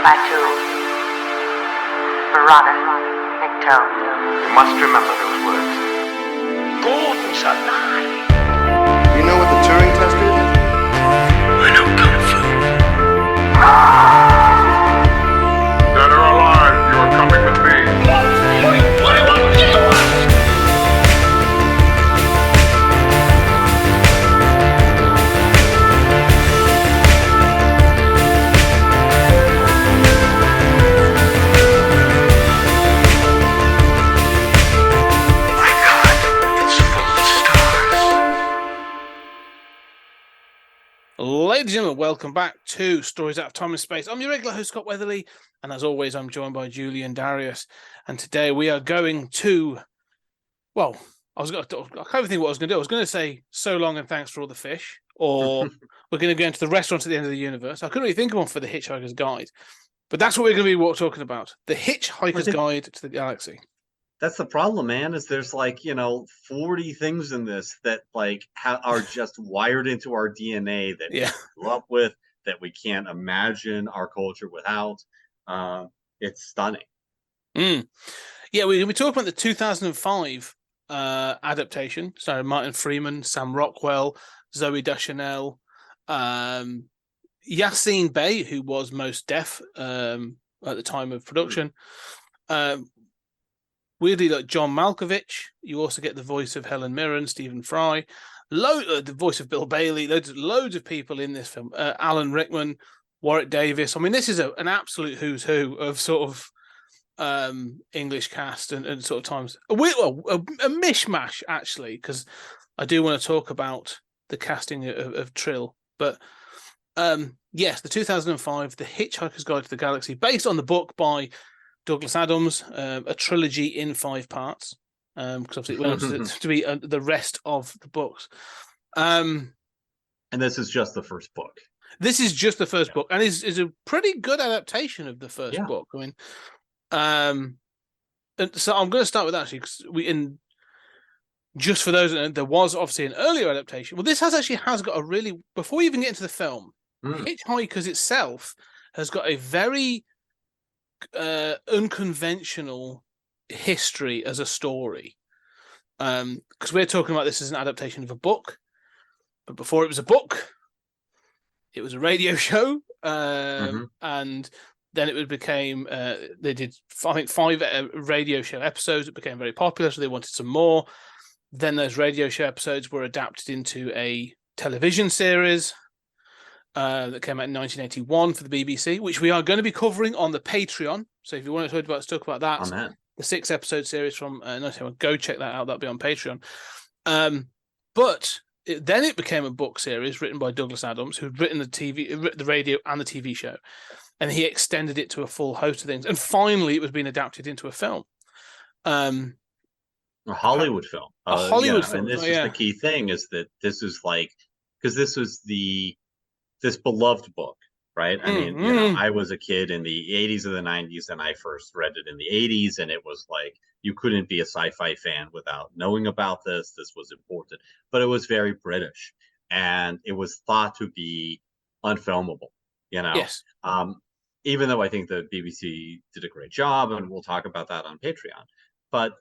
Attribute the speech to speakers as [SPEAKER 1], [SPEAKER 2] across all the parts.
[SPEAKER 1] Batu, Barada, Nikto.
[SPEAKER 2] You must remember those words.
[SPEAKER 3] Gordon's alive!
[SPEAKER 2] You know what the Turing test is?
[SPEAKER 3] I know Kung Fu.
[SPEAKER 4] Dead or alive, you are coming with me.
[SPEAKER 5] Ladies and gentlemen, welcome back to Stories Out of Time and Space. I'm your regular host, Scott Weatherly, and as always, I'm joined by Julian Darius. And today we are going to, well, I can't even think what I was going to do. I was going to say so long and thanks for all the fish, or we're going to go into the restaurant at the end of the universe. I couldn't really think of one for the Hitchhiker's Guide, but that's what we're going to be talking about. The Hitchhiker's Guide to the Galaxy.
[SPEAKER 6] That's the problem, man, is there's 40 things in this that are just wired into our DNA that we grew up with, that we can't imagine our culture without. It's stunning.
[SPEAKER 5] Yeah, we're talking about the 2005 adaptation, starring Martin Freeman, Sam Rockwell, Zooey Deschanel, Yassine Bey, who was most deaf at the time of production. Weirdly, like John Malkovich, you also get the voice of Helen Mirren, Stephen Fry, the voice of Bill Bailey, loads of people in this film. Alan Rickman, Warwick Davis. I mean, this is an absolute who's who of sort of English cast and sort of times. A mishmash, actually, because I do want to talk about the casting of Trill. But yes, the 2005 The Hitchhiker's Guide to the Galaxy, based on the book by Douglas Adams, a trilogy in 5 parts, because obviously it went on to be the rest of the books.
[SPEAKER 6] And this is just the first book.
[SPEAKER 5] This is just the first book, and is a pretty good adaptation of the first book. I mean, and so I'm going to start with that, actually, because just for those, there was obviously an earlier adaptation. Well, this has got a really, before we even get into the film, Hitchhikers itself has got a very unconventional history as a story, because we're talking about this as an adaptation of a book, but before it was a book, it was a radio show, and then it became they did I think 5 radio show episodes. It became very popular, so they wanted some more. Then those radio show episodes were adapted into a television series that came out in 1981 for the BBC, which we are going to be covering on the Patreon. So if you want to talk about that, the 6-episode series from 1981, go check that out. That'll be on Patreon. But then it became a book series written by Douglas Adams, who'd written the radio and the TV show, and he extended it to a full host of things. And finally, it was being adapted into a film.
[SPEAKER 6] A Hollywood film.
[SPEAKER 5] A Hollywood film.
[SPEAKER 6] And this is the key thing, is that this is because this was this beloved book, right? I mean, I was a kid in the 80s or the 90s, and I first read it in the 80s, and it was like, you couldn't be a sci-fi fan without knowing about this. This was important, but it was very British, and it was thought to be unfilmable,
[SPEAKER 5] Yes.
[SPEAKER 6] Even though I think the BBC did a great job, and we'll talk about that on Patreon, but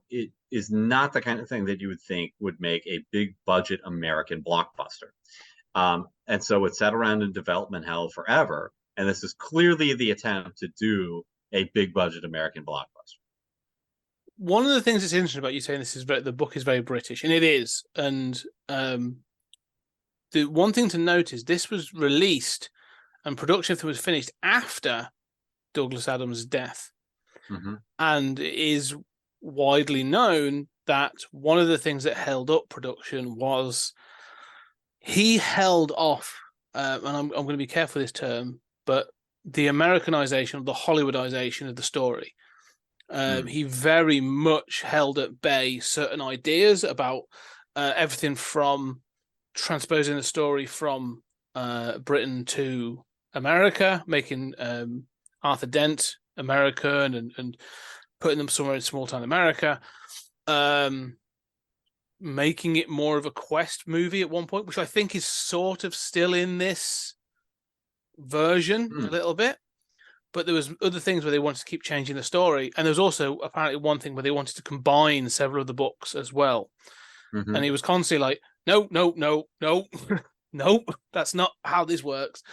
[SPEAKER 6] it is not the kind of thing that you would think would make a big budget American blockbuster. And so it sat around in development hell forever. And this is clearly the attempt to do a big budget American blockbuster.
[SPEAKER 5] One of the things that's interesting about you saying this is the book is very British, and it is. And the one thing to note is this was released and production was finished after Douglas Adams' death. And it is widely known that one of the things that held up production was he held off, and I'm going to be careful with this term, but the Americanization, the Hollywoodization of the story. He very much held at bay certain ideas about everything from transposing the story from Britain to America, making Arthur Dent American and putting them somewhere in small-town America. Making it more of a quest movie at one point, which I think is sort of still in this version a little bit, but there was other things where they wanted to keep changing the story, and there was also apparently one thing where they wanted to combine several of the books as well.
[SPEAKER 6] Mhm.
[SPEAKER 5] And he was constantly like, no, nope, that's not how this works.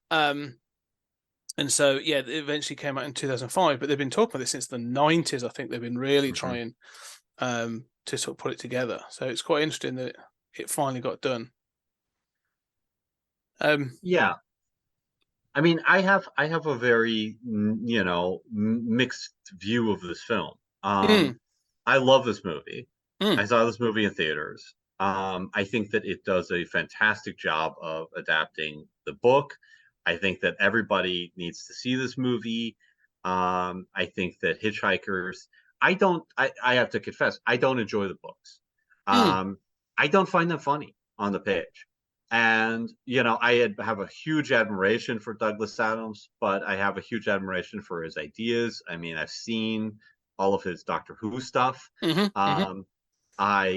[SPEAKER 5] And so, yeah, it eventually came out in 2005, but they've been talking about this since the 90s. I think they've been really trying to sort of put it together. So it's quite interesting that it finally got done.
[SPEAKER 6] Yeah. I mean, I have a very, mixed view of this film. I love this movie. I saw this movie in theaters. I think that it does a fantastic job of adapting the book. I think that everybody needs to see this movie. I think that Hitchhikers, I have to confess, I don't enjoy the books. I don't find them funny on the page. And, I have a huge admiration for Douglas Adams, but I have a huge admiration for his ideas. I mean, I've seen all of his Doctor Who stuff. I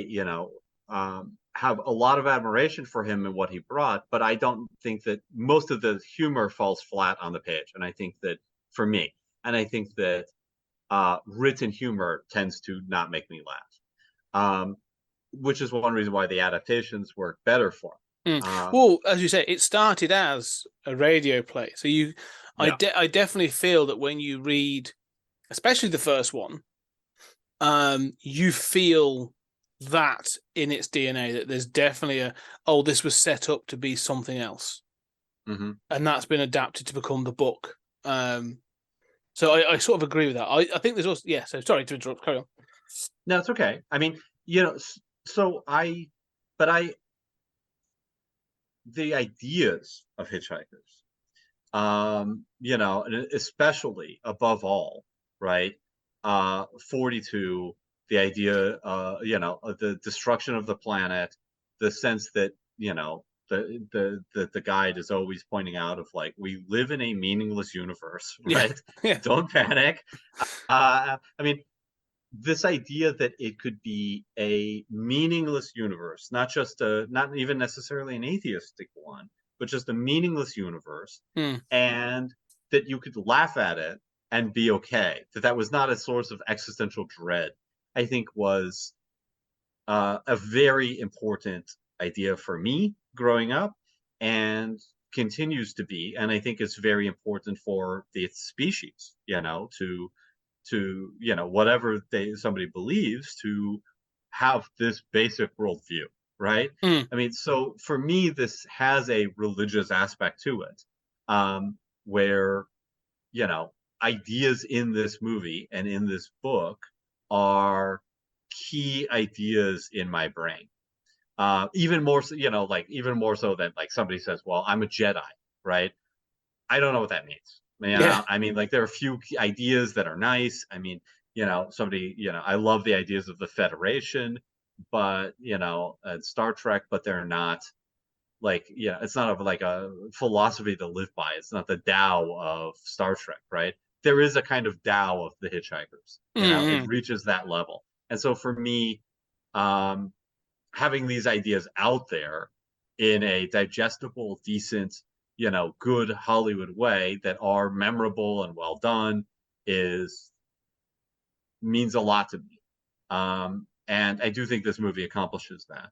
[SPEAKER 6] have a lot of admiration for him and what he brought, but I don't think that most of the humor falls flat on the page. And I think that for me, and I think that written humor tends to not make me laugh, which is one reason why the adaptations work better for him.
[SPEAKER 5] Well, as you say, it started as a radio play. So I definitely feel that when you read, especially the first one, you feel that in its DNA, that there's definitely this was set up to be something else. And that's been adapted to become the book. So I sort of agree with that. I think there's also, so sorry to interrupt, carry on.
[SPEAKER 6] No, it's okay. I mean, the ideas of Hitchhikers, and especially above all, right? 42, the idea, of the destruction of the planet, the sense that, the guide is always pointing out of like, we live in a meaningless universe, right?
[SPEAKER 5] Yeah.
[SPEAKER 6] Don't panic. I mean, this idea that it could be a meaningless universe, not even necessarily an atheistic one, but just a meaningless universe, and that you could laugh at it and be okay, that was not a source of existential dread, I think was a very important idea for me growing up, and continues to be. And I think it's very important for the species, to whatever somebody believes, to have this basic worldview, right? I mean, so for me, this has a religious aspect to it, where ideas in this movie and in this book are key ideas in my brain. Even more so, even more so than like somebody says, well, I'm a Jedi, right? I don't know what that means. I mean, like, there are a few ideas that are nice. I mean, somebody, I love the ideas of the Federation, but, Star Trek, but they're not like, it's not like a philosophy to live by. It's not the Tao of Star Trek, right? There is a kind of Tao of the Hitchhikers. It reaches that level. And so for me, having these ideas out there in a digestible, decent, good Hollywood way that are memorable and well done means a lot to me. And I do think this movie accomplishes that.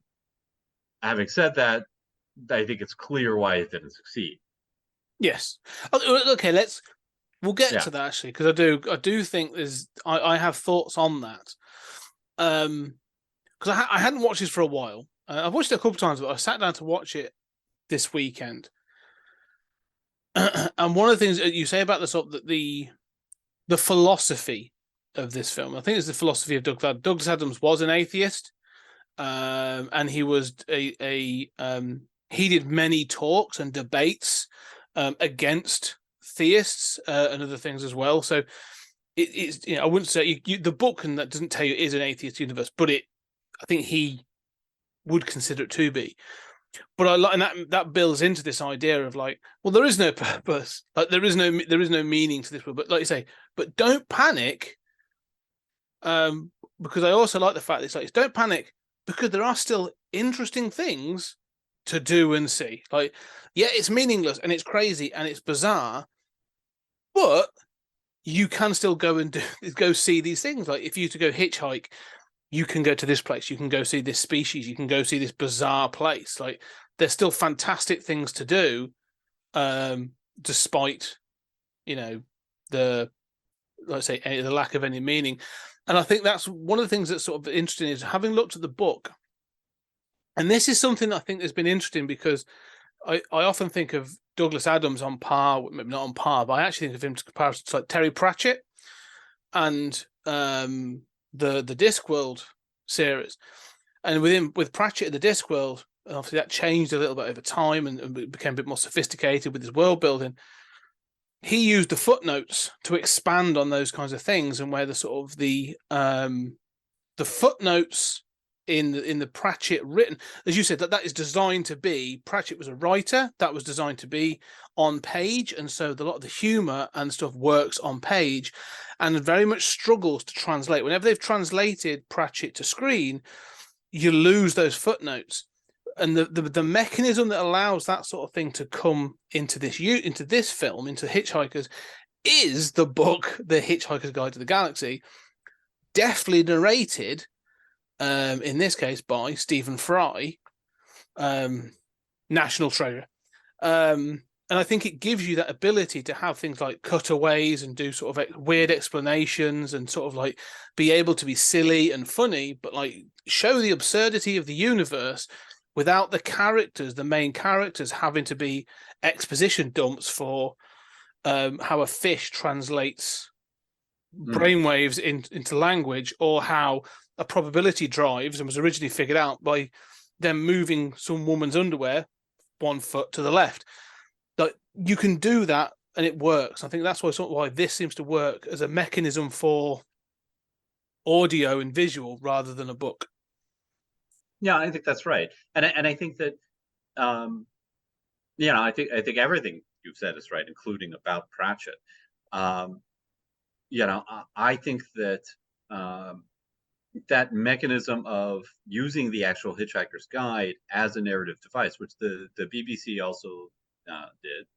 [SPEAKER 6] Having said that, I think it's clear why it didn't succeed.
[SPEAKER 5] Yes. Okay, we'll get to that actually, because I do think I have thoughts on that. Because I hadn't watched this for a while. I've watched it a couple of times, but I sat down to watch it this weekend. And one of the things that you say about the philosophy of this film, I think it's the philosophy of Douglas Adams was an atheist, and he was he did many talks and debates against theists and other things as well. So it's I wouldn't say the book, and that doesn't tell you it is an atheist universe, but I think he would consider it to be. But I like, and that builds into this idea of like, well, there is no purpose, like there is no meaning to this world. But like you say, but don't panic, because I also like the fact that it's like, don't panic, because there are still interesting things to do and see. Like, yeah, it's meaningless and it's crazy and it's bizarre, but you can still go see these things. Like, if you to go hitchhike, you can go to this place, you can go see this species, you can go see this bizarre place. Like, there's still fantastic things to do, despite, you know, the, let's say, the lack of any meaning. And I think that's one of the things that's sort of interesting, is having looked at the book. And this is something that I think has been interesting, because I often think of Douglas Adams on par, maybe not on par, but I actually think of him in comparison to like Terry Pratchett and the Discworld series. And with Pratchett, the Discworld, obviously that changed a little bit over time and became a bit more sophisticated with his world building. He used the footnotes to expand on those kinds of things, and where the sort of the footnotes in the Pratchett written, as you said, that is designed to be, Pratchett was a writer, that was designed to be on page, and so a lot of the humor and stuff works on page, and very much struggles to translate. Whenever they've translated Pratchett to screen, you lose those footnotes. And the mechanism that allows that sort of thing to come into this film, into Hitchhikers, is the book, The Hitchhiker's Guide to the Galaxy, deftly narrated, in this case by Stephen Fry, national treasure. And I think it gives you that ability to have things like cutaways and do sort of like weird explanations, and sort of like be able to be silly and funny, but like show the absurdity of the universe without the main characters having to be exposition dumps for how a fish translates brainwaves into language, or how a probability drives and was originally figured out by them moving some woman's underwear 1 foot to the left. Like, you can do that and it works. I think that's why this seems to work as a mechanism for audio and visual rather than a book.
[SPEAKER 6] Yeah, I think that's right, and I think that, I think everything you've said is right, including about Pratchett. I think that that mechanism of using the actual Hitchhiker's Guide as a narrative device, which the BBC also did,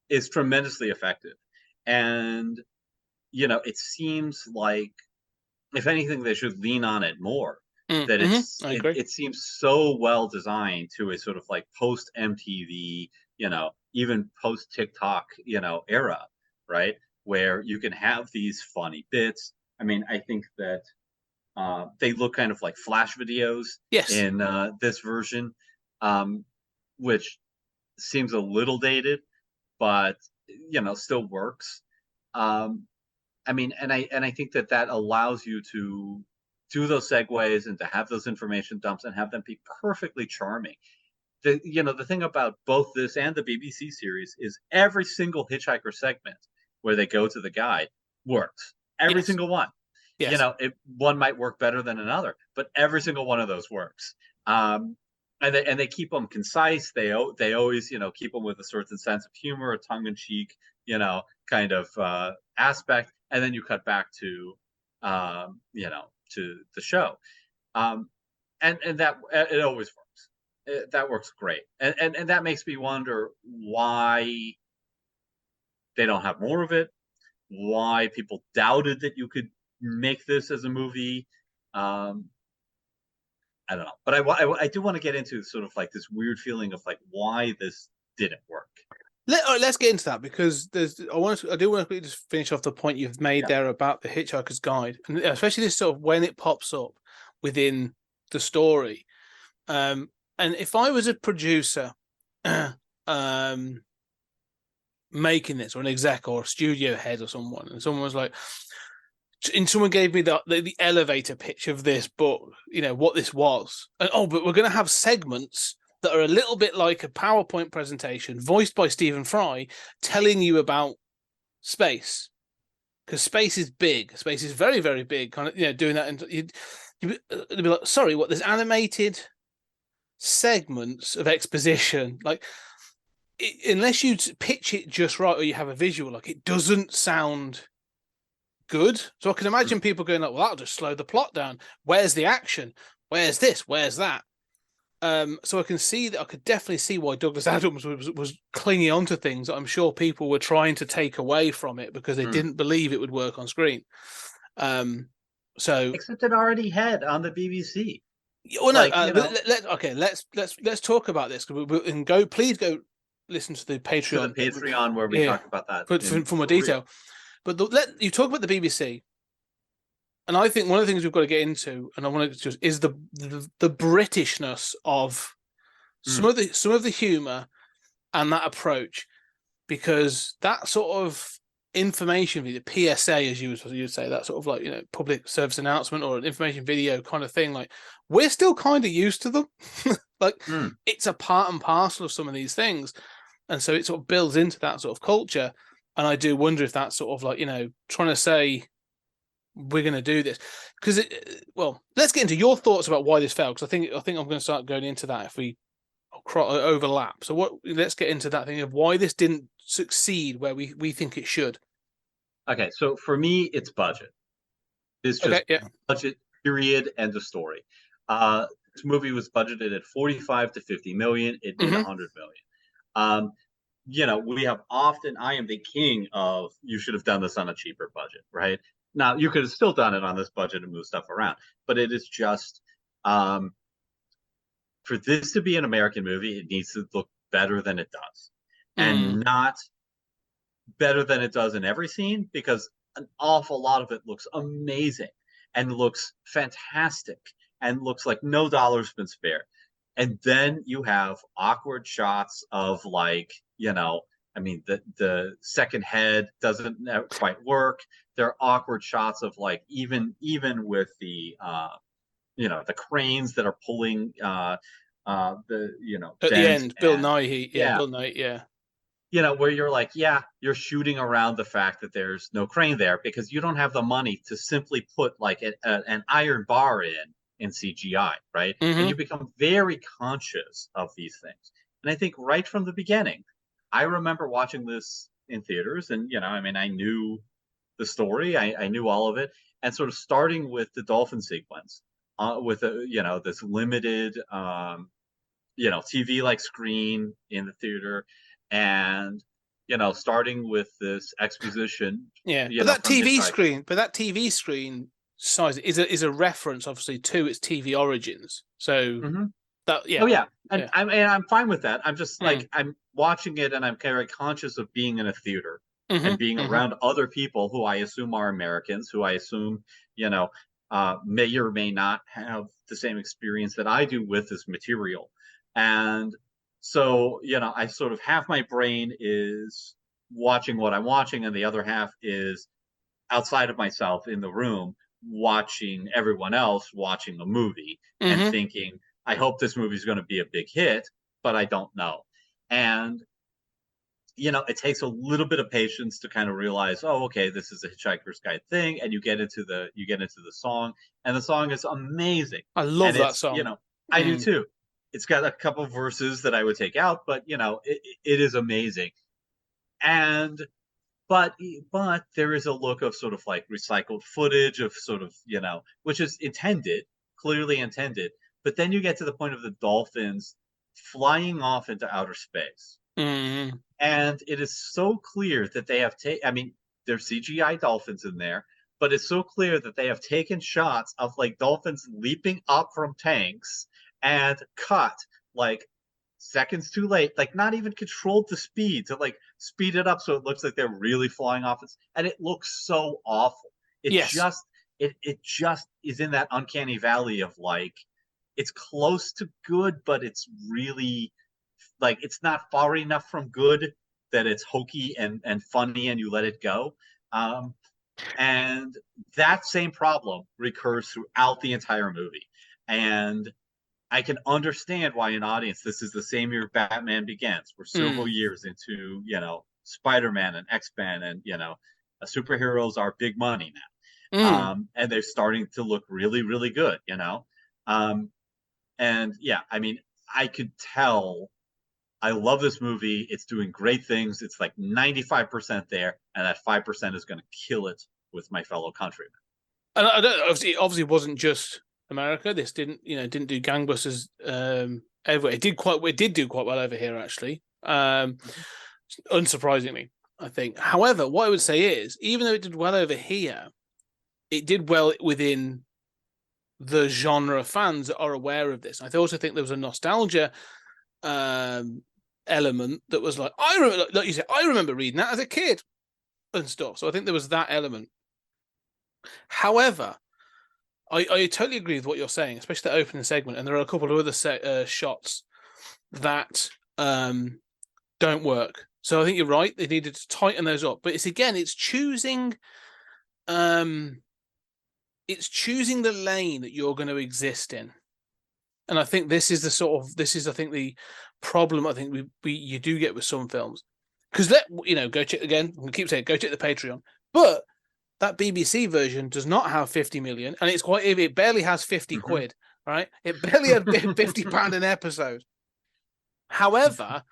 [SPEAKER 6] is tremendously effective. And it seems like, if anything, they should lean on it more. That it seems so well designed to a sort of like post MTV, even post TikTok, era, right? Where you can have these funny bits. I mean, I think that they look kind of like Flash videos in this version, which seems a little dated, but still works. I mean, and I think that allows you to do those segues and to have those information dumps and have them be perfectly charming. The thing about both this and the BBC series is every single Hitchhiker segment where they go to the guide works. Every single one. Yes. One might work better than another, but every single one of those works. And they keep them concise. They always keep them with a certain sense of humor, a tongue-in-cheek kind of aspect, and then you cut back to to the show, and that it always works. That works great, and that makes me wonder why they don't have more of it. Why people doubted that you could make this as a movie. I don't know, but I do want to get into sort of like this weird feeling of like why this didn't work.
[SPEAKER 5] Let's get into that, because I do want to just finish off the point you've made there about the Hitchhiker's Guide, and especially this sort of when it pops up within the story. And if I was a producer making this, or an exec or a studio head or someone, and someone was like, and someone gave me the elevator pitch of this book, what this was, and but we're going to have segments that are a little bit like a PowerPoint presentation voiced by Stephen Fry, telling you about space, because space is big. Space is very, very big. Kind of, doing that, and you'd be like, sorry, what? There's animated segments of exposition, like unless you pitch it just right or you have a visual, like it doesn't sound good. So I can imagine people going like, well, that'll just slow the plot down. Where's the action? Where's this? Where's that? So I can see that I could definitely see why Douglas Adams was clinging on to things that I'm sure people were trying to take away from it because they didn't believe it would work on screen. So
[SPEAKER 6] except it already had on the BBC.
[SPEAKER 5] well, no,
[SPEAKER 6] Like, you know,
[SPEAKER 5] let's talk about this. And go, please go listen to the Patreon.
[SPEAKER 6] to the Patreon where we talk about that
[SPEAKER 5] for more detail. But you talk about the BBC, and I think one of the things we've got to get into, and I want to just is the Britishness of some of the humor and that approach, because that sort of information video, PSA, as you would say, that sort of like, you know, public service announcement or an information video kind of thing, like we're still kind of used to them. Like it's a part and parcel of some of these things, and so it sort of builds into that sort of culture. And I do wonder if that's sort of like, you know, trying to say we're going to do this because well, let's get into your thoughts about why this failed, because I think I'm going to start going into that if we overlap. So let's get into that thing of why this didn't succeed where we think it should.
[SPEAKER 6] Okay, so for me, it's budget. It's just budget, period, end of story. This movie was budgeted at 45 to 50 million. It did 100 million. You know, we have often, I am the king of, you should have done this on a cheaper budget, right? Now, you could have still done it on this budget and moved stuff around, but it is just, for this to be an American movie, it needs to look better than it does. And not better than it does in every scene, because an awful lot of it looks amazing and looks fantastic and looks like no dollar's been spared. And then you have awkward shots of, like, you know, I mean, the second head doesn't quite work. There are awkward shots of, like, even with the you know, the cranes that are pulling the, you know,
[SPEAKER 5] at the end, Bill Nighy, Bill Nighy,
[SPEAKER 6] you know, where you're like, yeah, you're shooting around the fact that there's no crane there because you don't have the money to simply put like an iron bar in CGI, right? And you become very conscious of these things. And I think right from the beginning, I remember watching this in theaters, and, you know, I mean, I knew the story, I knew all of it, and sort of starting with the dolphin sequence, with a, you know, this limited, you know, TV-like screen in the theater, and, you know, starting with this exposition.
[SPEAKER 5] But that TV screen size is a reference, obviously, to its TV origins. So I'm fine with that. I'm just like, I'm watching it and I'm very conscious of being in a theater and being around other people who I assume are Americans, who I assume, you know, may or may not have the same experience that I do with this material. And so, you know, I sort of, half my brain is watching what I'm watching, and the other half is outside of myself in the room watching everyone else watching the movie and thinking, I hope this movie is going to be a big hit, but I don't know. And, you know, it takes a little bit of patience to kind of realize, oh, okay, this is a Hitchhiker's Guide thing, and you get into the song, and the song is amazing. I love that song.
[SPEAKER 6] You know, I do too. It's got a couple of verses that I would take out, but, you know, it is amazing. And but there is a look of sort of like recycled footage of sort of, you know, which is clearly intended. But then you get to the point of the dolphins flying off into outer space. And it is so clear that they have I mean, there's CGI dolphins in there, but it's so clear that they have taken shots of like dolphins leaping up from tanks and cut like seconds too late, like not even controlled the speed to like speed it up so it looks like they're really flying off, and it looks so awful. It just is in that uncanny valley of like, it's close to good, but it's really like, it's not far enough from good that it's hokey and funny and you let it go. And that same problem recurs throughout the entire movie. And I can understand why an audience, this is the same year Batman Begins. We're several years into, you know, Spider-Man and X-Men, and, you know, superheroes are big money now. And they're starting to look really, really good, you know? And yeah, I mean, I could tell I love this movie. It's doing great things. It's like 95% there, and that 5% is going to kill it with my fellow countrymen.
[SPEAKER 5] And I don't, obviously, it wasn't just America. This didn't do gangbusters everywhere. It did do quite well over here, actually. Unsurprisingly, I think. However, what I would say is, even though it did well over here, it did well within the genre fans that are aware of this. I also think there was a nostalgia element that was like, I remember, like you said, I remember reading that as a kid and stuff. So I think there was that element. However, I totally agree with what you're saying, especially the opening segment. And there are a couple of other shots that don't work. So I think you're right. They needed to tighten those up. But it's choosing the lane that you're going to exist in. And I think this is the problem I think you do get with some films. Because go check again. I'm going to keep saying, go check the Patreon. But that BBC version does not have 50 million, and it barely has 50 quid, right? It barely had £50 an episode. However,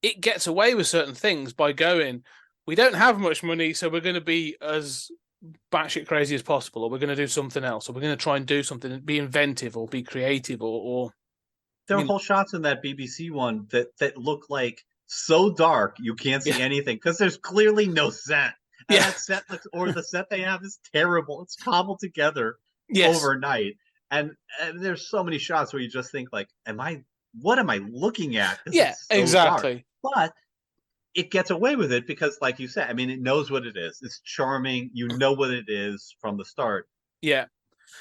[SPEAKER 5] it gets away with certain things by going, we don't have much money, so we're going to be as batshit crazy as possible, or we're going to do something else, or we're going to try and do something, be inventive or be creative, or
[SPEAKER 6] there are whole shots in that BBC one that look like so dark you can't see anything because there's clearly no set. And that set the set they have is terrible. It's cobbled together overnight. And there's so many shots where you just think like, what am I looking at? This is so
[SPEAKER 5] exactly.
[SPEAKER 6] Dark. But it gets away with it because, like you said, I mean, it knows what it is. It's charming. You know what it is from the start.
[SPEAKER 5] Yeah.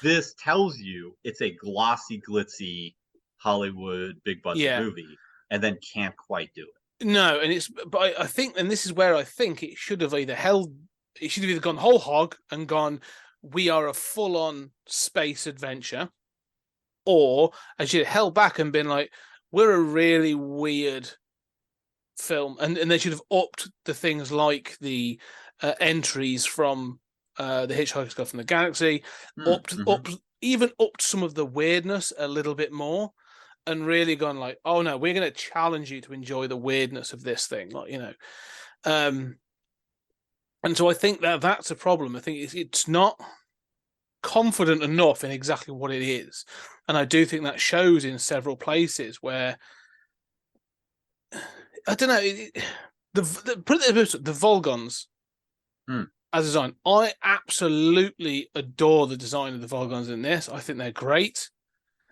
[SPEAKER 6] This tells you it's a glossy, glitzy Hollywood big budget movie, and then can't quite do it.
[SPEAKER 5] No, but I think, and this is where I think it should have either gone whole hog and gone, we are a full-on space adventure, or I should have held back and been like, we're a really weird film, and they should have upped the things like the entries from the Hitchhiker's Guide from the Galaxy, upped some of the weirdness a little bit more. And really gone like, oh no, we're going to challenge you to enjoy the weirdness of this thing, and so I think that's a problem. I think it's not confident enough in exactly what it is, and I do think that shows in several places where I don't know the Volgons as design. I absolutely adore the design of the Volgons in this. I think they're great.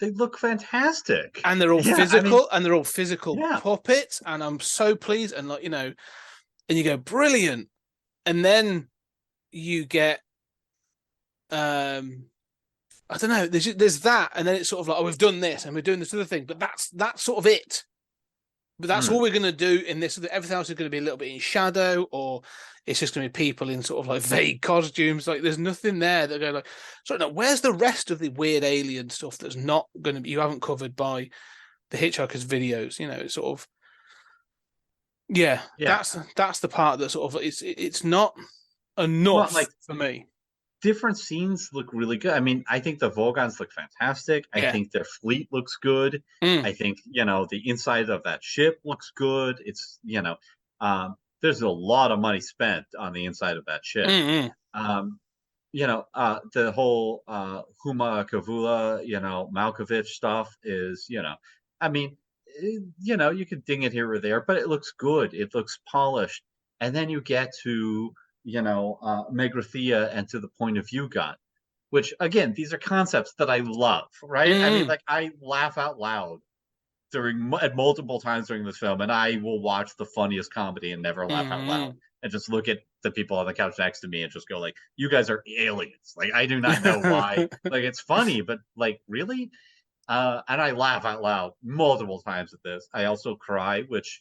[SPEAKER 6] They look fantastic,
[SPEAKER 5] and they're all physical puppets, and I'm so pleased. And and you go brilliant, and then you get I don't know. There's that, and then it's sort of like, oh, we've done this, and we're doing this other thing, but that's sort of it. But that's all we're going to do in this. Everything else is going to be a little bit in shadow, or it's just going to be people in sort of like vague costumes. Like there's nothing there that go like, so no, where's the rest of the weird alien stuff that's not going to be, you haven't covered by the Hitchhiker's videos? It's sort of, that's the part that sort of, it's not enough for me.
[SPEAKER 6] Different scenes look really good. I mean, I think the Volgons look fantastic. I think their fleet looks good. I think, the inside of that ship looks good. It's, there's a lot of money spent on the inside of that ship. The whole Huma Kavula, Malkovich stuff is, I mean, you could ding it here or there, but it looks good. It looks polished. And then you get to Megrathea and to the point of view gun, which again, these are concepts that I love, right? I mean, like I laugh out loud at multiple times during this film, and I will watch the funniest comedy and never laugh out loud and just look at the people on the couch next to me and just go like, you guys are aliens. Like, I do not know why. Like, it's funny, but like, really? And I laugh out loud multiple times at this. I also cry, which,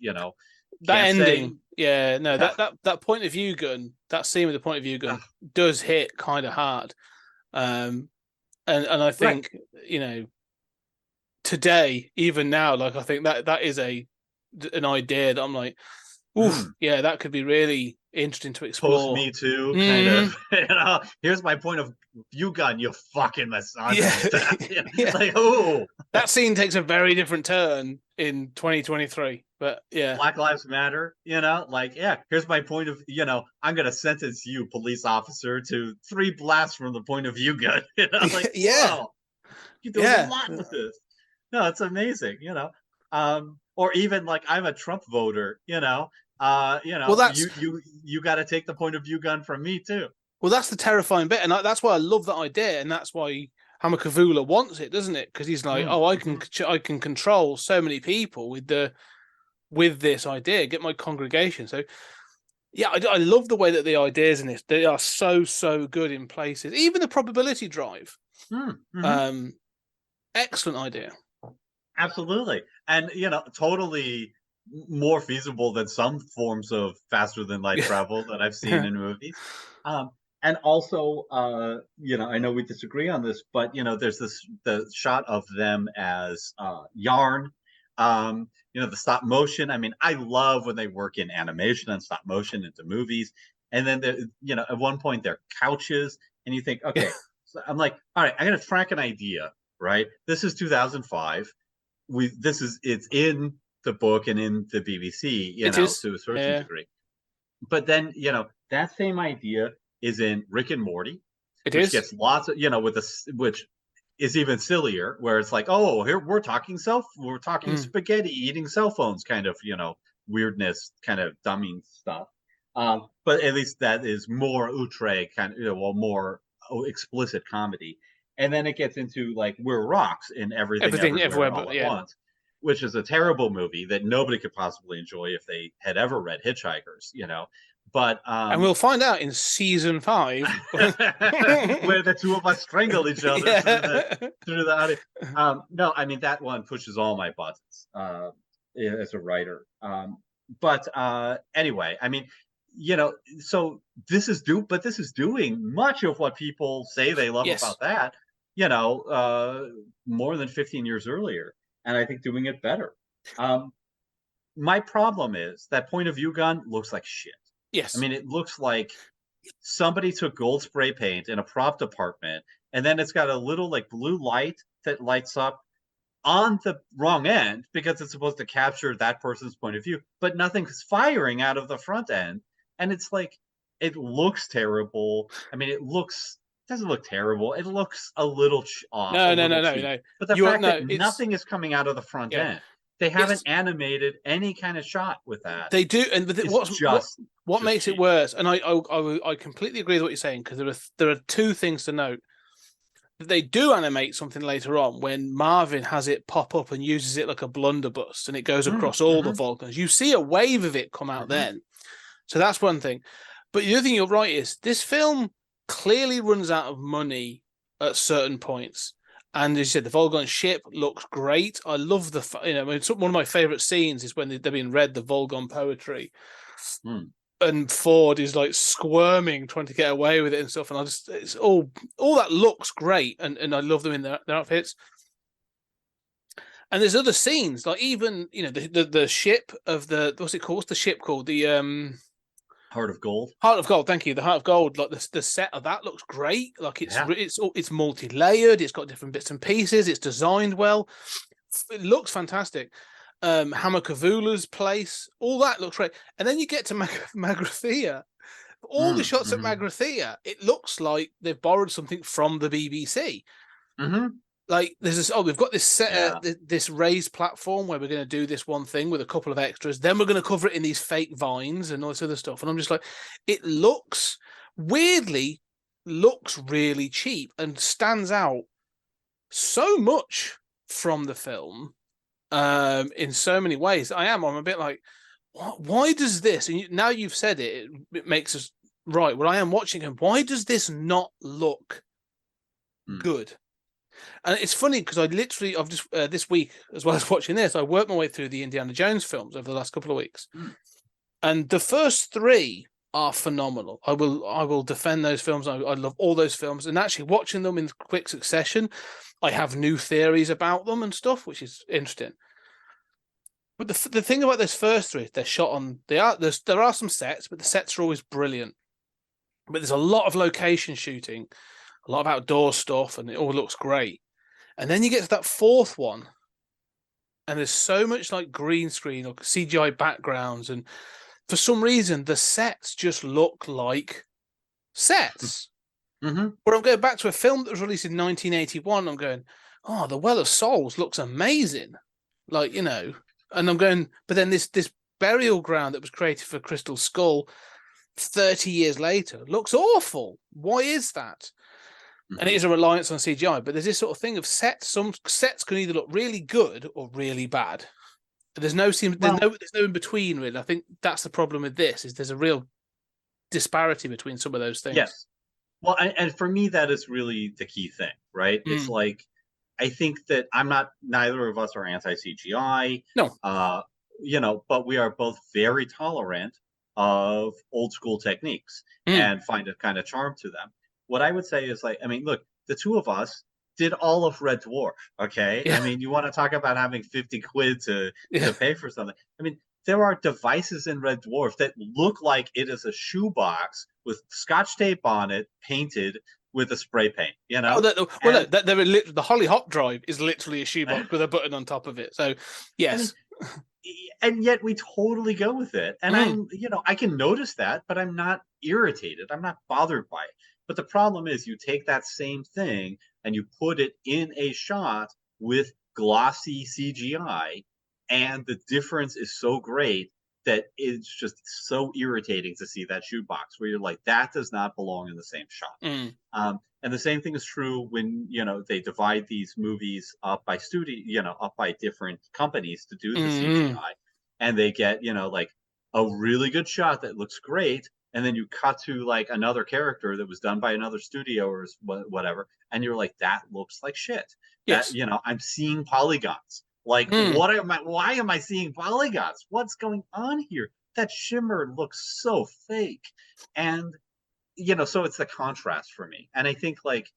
[SPEAKER 5] that ending, that point of view gun, that scene with the point of view gun does hit kind of hard. And I think, today, even now, like I think that is an idea that I'm like, oof, that could be really interesting to explore.
[SPEAKER 6] Post Me Too, kind of. Here's my point of view gun, you fucking misogynist. Like, oh,
[SPEAKER 5] that scene takes a very different turn in 2023. But
[SPEAKER 6] Black Lives Matter. Here's my point of. I'm gonna sentence you, police officer, to 3 blasts from the point of view gun. Like, wow, you do a lot with this. no, it's amazing, or even like I'm a Trump voter,
[SPEAKER 5] Well, that's
[SPEAKER 6] you got to take the point of view gun from me too.
[SPEAKER 5] well, that's the terrifying bit, and that's why I love that idea, and that's why Hamakavula wants it, doesn't it? Because he's like, oh, I can control so many people with this idea, get my congregation. So yeah, I love the way that the ideas in this, they are so good in places. Even the probability drive, excellent idea.
[SPEAKER 6] Absolutely, and totally more feasible than some forms of faster than light travel that I've seen in movies. And also, I know we disagree on this, but there's the shot of them as yarn. The stop motion. I mean, I love when they work in animation and stop motion into movies. And then at one point they're couches, and you think, okay, so I'm like, all right, I'm gonna track an idea, right? This is 2005. It's in the book and in the BBC, to a certain degree. But then, that same idea is in Rick and Morty, which gets lots of, which is even sillier, where it's like, oh, here we're talking spaghetti, eating cell phones, kind of, weirdness, kind of dumbing stuff. But at least that is more outre, kind of, more explicit comedy. And then it gets into like We're Rocks in Everything Everywhere All at Once, which is a terrible movie that nobody could possibly enjoy if they had ever read Hitchhikers, But
[SPEAKER 5] and we'll find out in season 5
[SPEAKER 6] where the two of us strangle each other through the audio. No, I mean that one pushes all my buttons as a writer. But anyway, I mean, so this is doing much of what people say they love about that, more than 15 years earlier, and I think doing it better. My problem is that point of view gun looks like shit.
[SPEAKER 5] Yes.
[SPEAKER 6] I mean, it looks like somebody took gold spray paint in a prop department, and then it's got a little like blue light that lights up on the wrong end because it's supposed to capture that person's point of view, but nothing's firing out of the front end. And it's like, it looks terrible. I mean, doesn't look terrible. It looks a little off.
[SPEAKER 5] No.
[SPEAKER 6] But the fact that nothing is coming out of the front end. They haven't animated any kind of shot with that.
[SPEAKER 5] They do, and what makes it worse? And I completely agree with what you're saying, because there are two things to note. They do animate something later on when Marvin has it pop up and uses it like a blunderbuss, and it goes across all the Vulcans. You see a wave of it come out then, so that's one thing. But the other thing you're right is this film clearly runs out of money at certain points. And as you said, the Volgon ship looks great. I love one of my favorite scenes is when they're being read the Volgon poetry, and Ford is like squirming, trying to get away with it and stuff. And it's all that looks great, and I love them in their outfits. And there's other scenes, like even the ship of what's it called? What's the ship called? The
[SPEAKER 6] Heart of Gold.
[SPEAKER 5] Heart of Gold, thank you. The Heart of Gold, like the set of that looks great. Like it's multi-layered. It's got different bits and pieces. It's designed well. It looks fantastic. Hamakavula's place, all that looks great. And then you get to Magrathea. All the shots at Magrathea, it looks like they've borrowed something from the BBC. Like there's this. Oh, we've got this set, this raised platform where we're going to do this one thing with a couple of extras. Then we're going to cover it in these fake vines and all this other stuff. And I'm just like, it looks weirdly really cheap and stands out so much from the film in so many ways. I'm a bit like, why does this? And now you've said it, it makes us right. Well, I am watching him. Why does this not look good? And it's funny because I've just this week, as well as watching this, I worked my way through the Indiana Jones films over the last couple of weeks, and the first 3 are phenomenal. I will defend those films. I love all those films, and actually watching them in quick succession, I have new theories about them and stuff, which is interesting. But the thing about those first 3, they're shot on. There are some sets, but the sets are always brilliant. But there's a lot of location shooting, a lot of outdoor stuff, and it all looks great. And then you get to that 4th one, and there's so much like green screen or CGI backgrounds, and for some reason the sets just look like sets. But I'm going back to a film that was released in 1981. I'm going, oh, the Well of Souls looks amazing. Like, you know, and I'm going, but then this burial ground that was created for Crystal Skull 30 years later looks awful. Why is that? And it is a reliance on CGI, but there's this sort of thing of sets. Some sets can either look really good or really bad. There's no in between, really. I think that's the problem with this, is there's a real disparity between some of those things.
[SPEAKER 6] Yes. Well, and for me, that is really the key thing, right? It's like, I think that neither of us are anti-CGI.
[SPEAKER 5] No.
[SPEAKER 6] You know, but we are both very tolerant of old school techniques and find a kind of charm to them. What I would say is, like, I mean, look, the two of us did all of Red Dwarf, okay?
[SPEAKER 5] Yeah.
[SPEAKER 6] I mean, you want to talk about having 50 quid to pay for something. I mean, there are devices in Red Dwarf that look like it is a shoebox with Scotch tape on it, painted with a spray paint, you know?
[SPEAKER 5] The Holly Hop drive is literally a shoebox with a button on top of it. So, yes.
[SPEAKER 6] I mean, and yet we totally go with it. And I can notice that, but I'm not irritated. I'm not bothered by it. But the problem is, you take that same thing and you put it in a shot with glossy CGI, and the difference is so great that it's just so irritating to see that shoebox where you're like, that does not belong in the same shot. And the same thing is true when, you know, they divide these movies up by up by different companies to do the CGI, and they get, you know, like a really good shot that looks great, and then you cut to like another character that was done by another studio or whatever, and you're like, that looks like shit.
[SPEAKER 5] Yes.
[SPEAKER 6] That, you know, I'm seeing polygons. Like, why am I seeing polygons? What's going on here? That shimmer looks so fake. And, you know, so it's the contrast for me. And I think, like,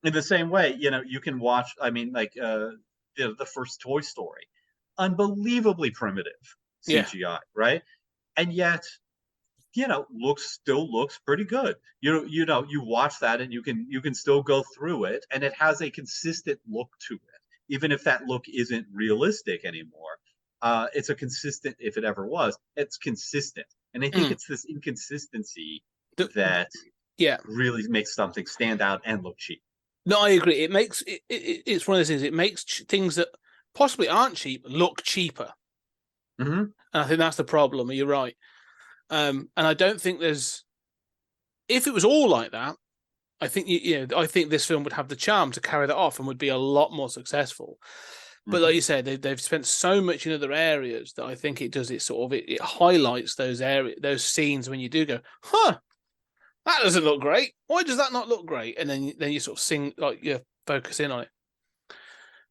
[SPEAKER 6] in the same way, you know, you can watch, I mean, like, the first Toy Story, unbelievably primitive CGI, right? And yet, you know, still looks pretty good. You know, you watch that and you can still go through it, and it has a consistent look to it, even if that look isn't realistic anymore. It's a consistent, if it ever was, it's consistent. And I think it's this inconsistency that really makes something stand out and look cheap.
[SPEAKER 5] No, I agree. It makes it's one of those things. It makes things that possibly aren't cheap look cheaper. And I think that's the problem. You're right. And I don't think if it was all like that, I think I think this film would have the charm to carry that off and would be a lot more successful. But like you said, they've spent so much in other areas that I think it does. It sort of it highlights those those scenes when you do go, huh, that doesn't look great. Why does that not look great? And then you sort of you focus in on it.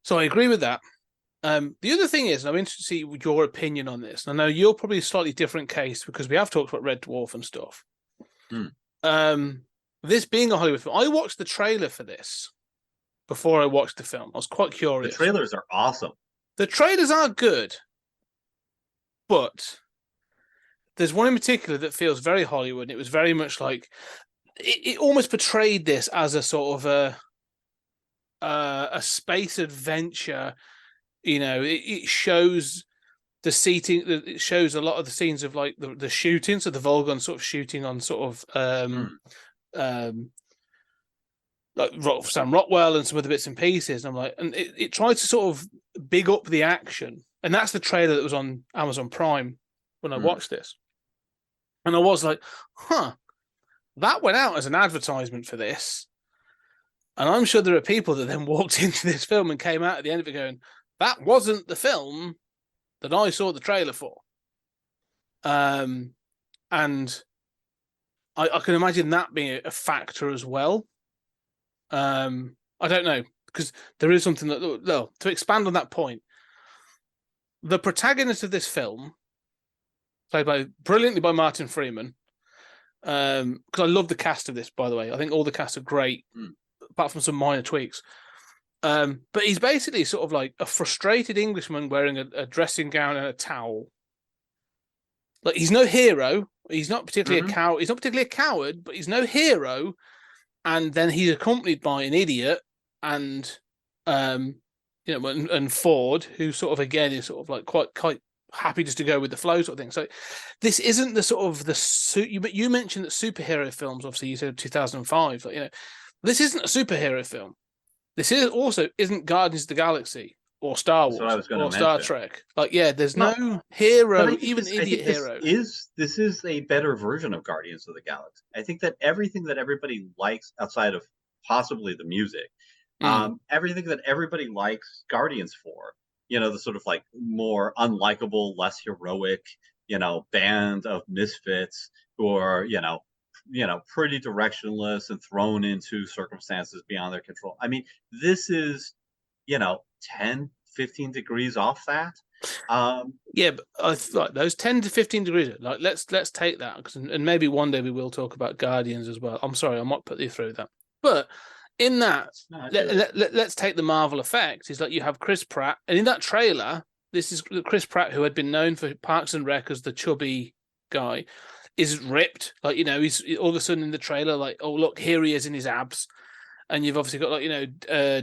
[SPEAKER 5] So I agree with that. The other thing is, and I'm interested to see your opinion on this. I know you're probably a slightly different case because we have talked about Red Dwarf and stuff. This being a Hollywood film, I watched the trailer for this before I watched the film. I was quite curious.
[SPEAKER 6] The trailers are awesome.
[SPEAKER 5] The trailers are good, but there's one in particular that feels very Hollywood. And it was very much like it almost portrayed this as a sort of a space adventure. You know, it shows the seating. It shows a lot of the scenes of like the shooting. So the Volgon sort of shooting on sort of like Sam Rockwell and some of the bits and pieces. And I'm like, and it tried to sort of big up the action. And that's the trailer that was on Amazon Prime when I watched this. And I was like, huh, that went out as an advertisement for this. And I'm sure there are people that then walked into this film and came out at the end of it going, that wasn't the film that I saw the trailer for. And I can imagine that being a factor as well. I don't know, because there is something that, to expand on that point, the protagonist of this film, played brilliantly by Martin Freeman, because I love the cast of this, by the way. I think all the cast are great, apart from some minor tweaks. But he's basically sort of like a frustrated Englishman wearing a dressing gown and a towel. Like, he's no hero. He's not particularly a coward. He's not particularly a coward, but he's no hero. And then he's accompanied by an idiot and and Ford, who sort of again is sort of like quite happy just to go with the flow sort of thing. So this isn't the sort of you mentioned that superhero films, obviously you said 2005, this isn't a superhero film. This isn't Guardians of the Galaxy or Star
[SPEAKER 6] That's what I
[SPEAKER 5] Wars
[SPEAKER 6] was going to
[SPEAKER 5] or Star
[SPEAKER 6] mention.
[SPEAKER 5] Trek. Like, yeah, there's
[SPEAKER 6] No,
[SPEAKER 5] no
[SPEAKER 6] but
[SPEAKER 5] hero,
[SPEAKER 6] I think
[SPEAKER 5] even
[SPEAKER 6] this, I
[SPEAKER 5] idiot
[SPEAKER 6] think this
[SPEAKER 5] hero.
[SPEAKER 6] is a better version of Guardians of the Galaxy. I think that everything that everybody likes outside of possibly the music, everything that everybody likes Guardians for, the sort of like more unlikable, less heroic, band of misfits who are, pretty directionless and thrown into circumstances beyond their control. I mean, this is, 10, 15 degrees off that.
[SPEAKER 5] Yeah, but I like those 10 to 15 degrees. Like, let's take that, and maybe one day we will talk about Guardians as well. I'm sorry, I might put you through that, but in that, let's take the Marvel effect. Is like you have Chris Pratt, and in that trailer, this is Chris Pratt, who had been known for Parks and Rec as the chubby guy, is ripped. Like, he's all of a sudden in the trailer, like, oh look, here he is in his abs. And you've obviously got, like,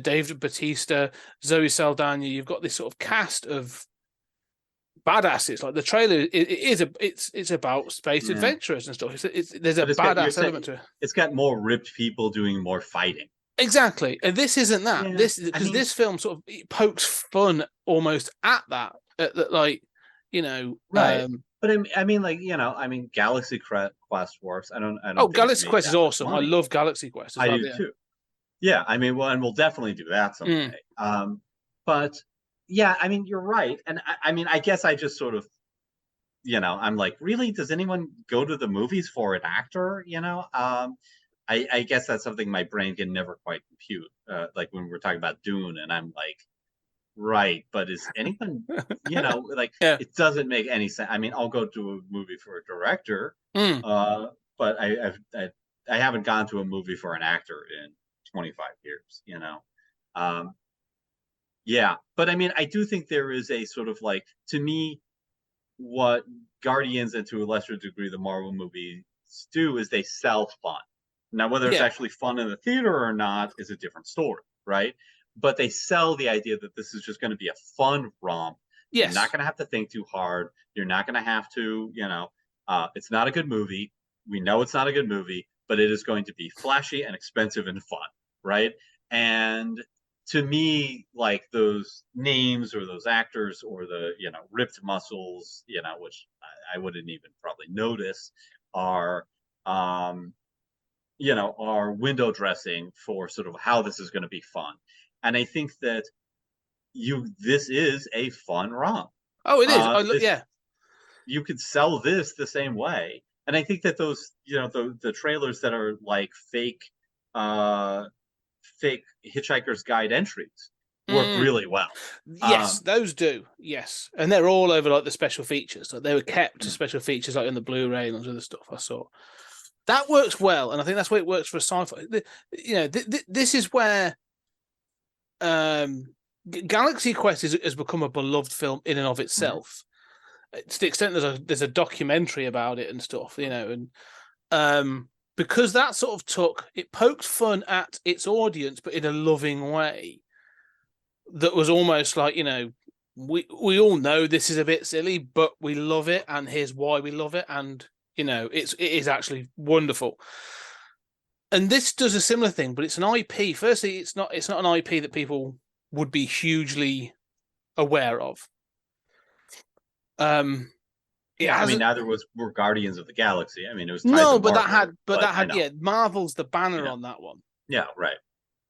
[SPEAKER 5] David Bautista, Zoe Saldana. You've got this sort of cast of badasses. Like, the trailer, it's about space adventurers and stuff. There's a badass element to it.
[SPEAKER 6] It's got more ripped people doing more fighting.
[SPEAKER 5] Exactly, and this isn't that.
[SPEAKER 6] Yeah,
[SPEAKER 5] This film sort of pokes fun almost at that, like,
[SPEAKER 6] right. But I mean, Galaxy Quest works. I don't.
[SPEAKER 5] Oh, Galaxy Quest is awesome. I love Galaxy Quest.
[SPEAKER 6] I do too. Yeah, I mean, well, and we'll definitely do that someday. But yeah, I mean, you're right, and I mean, I guess I just sort of, I'm like, really, does anyone go to the movies for an actor? I guess that's something my brain can never quite compute. Like when we're talking about Dune, and I'm like, right, but is anyone, like, it doesn't make any sense. I mean, I'll go to a movie for a director, but I haven't gone to a movie for an actor in 25 years, yeah, but I mean, I do think there is a sort of like, to me, what Guardians and to a lesser degree the Marvel movies do is they sell fun. Now, whether it's actually fun in the theater or not is a different story, right? But they sell the idea that this is just going to be a fun romp.
[SPEAKER 5] Yes.
[SPEAKER 6] You're not going to have to think too hard. You're not going to have to, it's not a good movie. We know it's not a good movie, but it is going to be flashy and expensive and fun, right? And to me, like, those names or those actors or the, ripped muscles, which I wouldn't even probably notice, are window dressing for sort of how this is going to be fun. And I think that this is a fun romp.
[SPEAKER 5] Oh, it is. Yeah.
[SPEAKER 6] You could sell this the same way. And I think that those, the trailers that are like fake Hitchhiker's Guide entries work really well.
[SPEAKER 5] Yes, those do. Yes. And they're all over like the special features. Like, they were kept to special features like in the Blu-ray and other stuff I saw. That works well, and I think that's why it works for a sci-fi. This is where Galaxy Quest has become a beloved film in and of itself. To the extent there's a documentary about it and stuff, and because that sort of poked fun at its audience, but in a loving way. That was almost like, we all know this is a bit silly, but we love it, and here's why we love it, and it is actually wonderful. And this does a similar thing, but it's an IP. Firstly, it's not an IP that people would be hugely aware of.
[SPEAKER 6] Neither were Guardians of the Galaxy. I mean, it was
[SPEAKER 5] no, but that had Marvel's the banner on that one.
[SPEAKER 6] Yeah, right.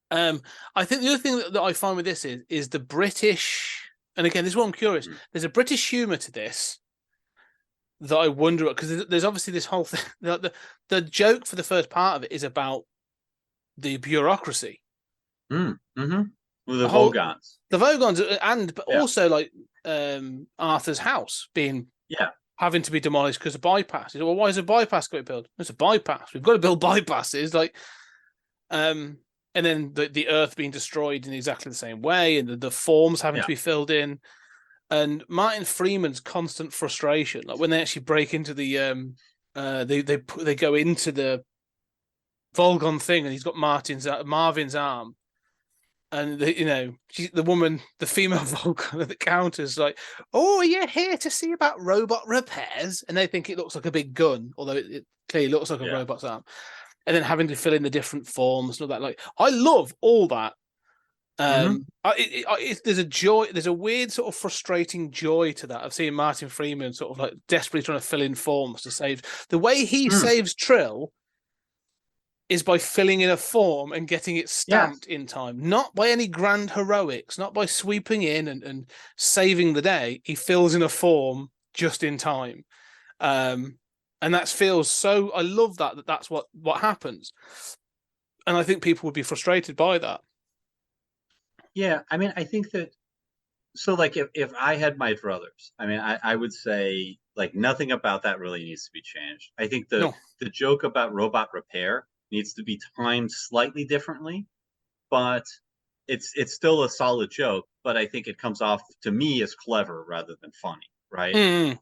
[SPEAKER 5] I think the other thing that I find with this is the British, and again, this is what I'm curious. There's a British humour to this that I wonder, because there's obviously this whole thing. The joke for the first part of it is about the bureaucracy.
[SPEAKER 6] Well, the Vogons.
[SPEAKER 5] The Vogons, but also like Arthur's house having to be demolished because of bypass. Well, why is a bypass got to be built? It's a bypass. We've got to build bypasses, like, and then the Earth being destroyed in exactly the same way, and the forms having to be filled in. And Martin Freeman's constant frustration, like when they actually break into the they go into the Volgon thing, and he's got Marvin's arm, and the woman, the female Volgon at the counter's like, "Oh, are you here to see about robot repairs?" And they think it looks like a big gun, although it clearly looks like a robot's arm. And then having to fill in the different forms and all that. Like, I love all that. There's a joy, there's a weird sort of frustrating joy to that. I've seen Martin Freeman sort of like desperately trying to fill in forms to save. The way he saves Trill is by filling in a form and getting it stamped in time, not by any grand heroics, not by sweeping in and saving the day. He fills in a form just in time. And that feels so, I love that's what happens. And I think people would be frustrated by that.
[SPEAKER 6] Yeah, I mean, I think that, so like if I had my druthers, I mean, I would say like nothing about that really needs to be changed. I think the joke about robot repair needs to be timed slightly differently, but it's still a solid joke, but I think it comes off to me as clever rather than funny, right?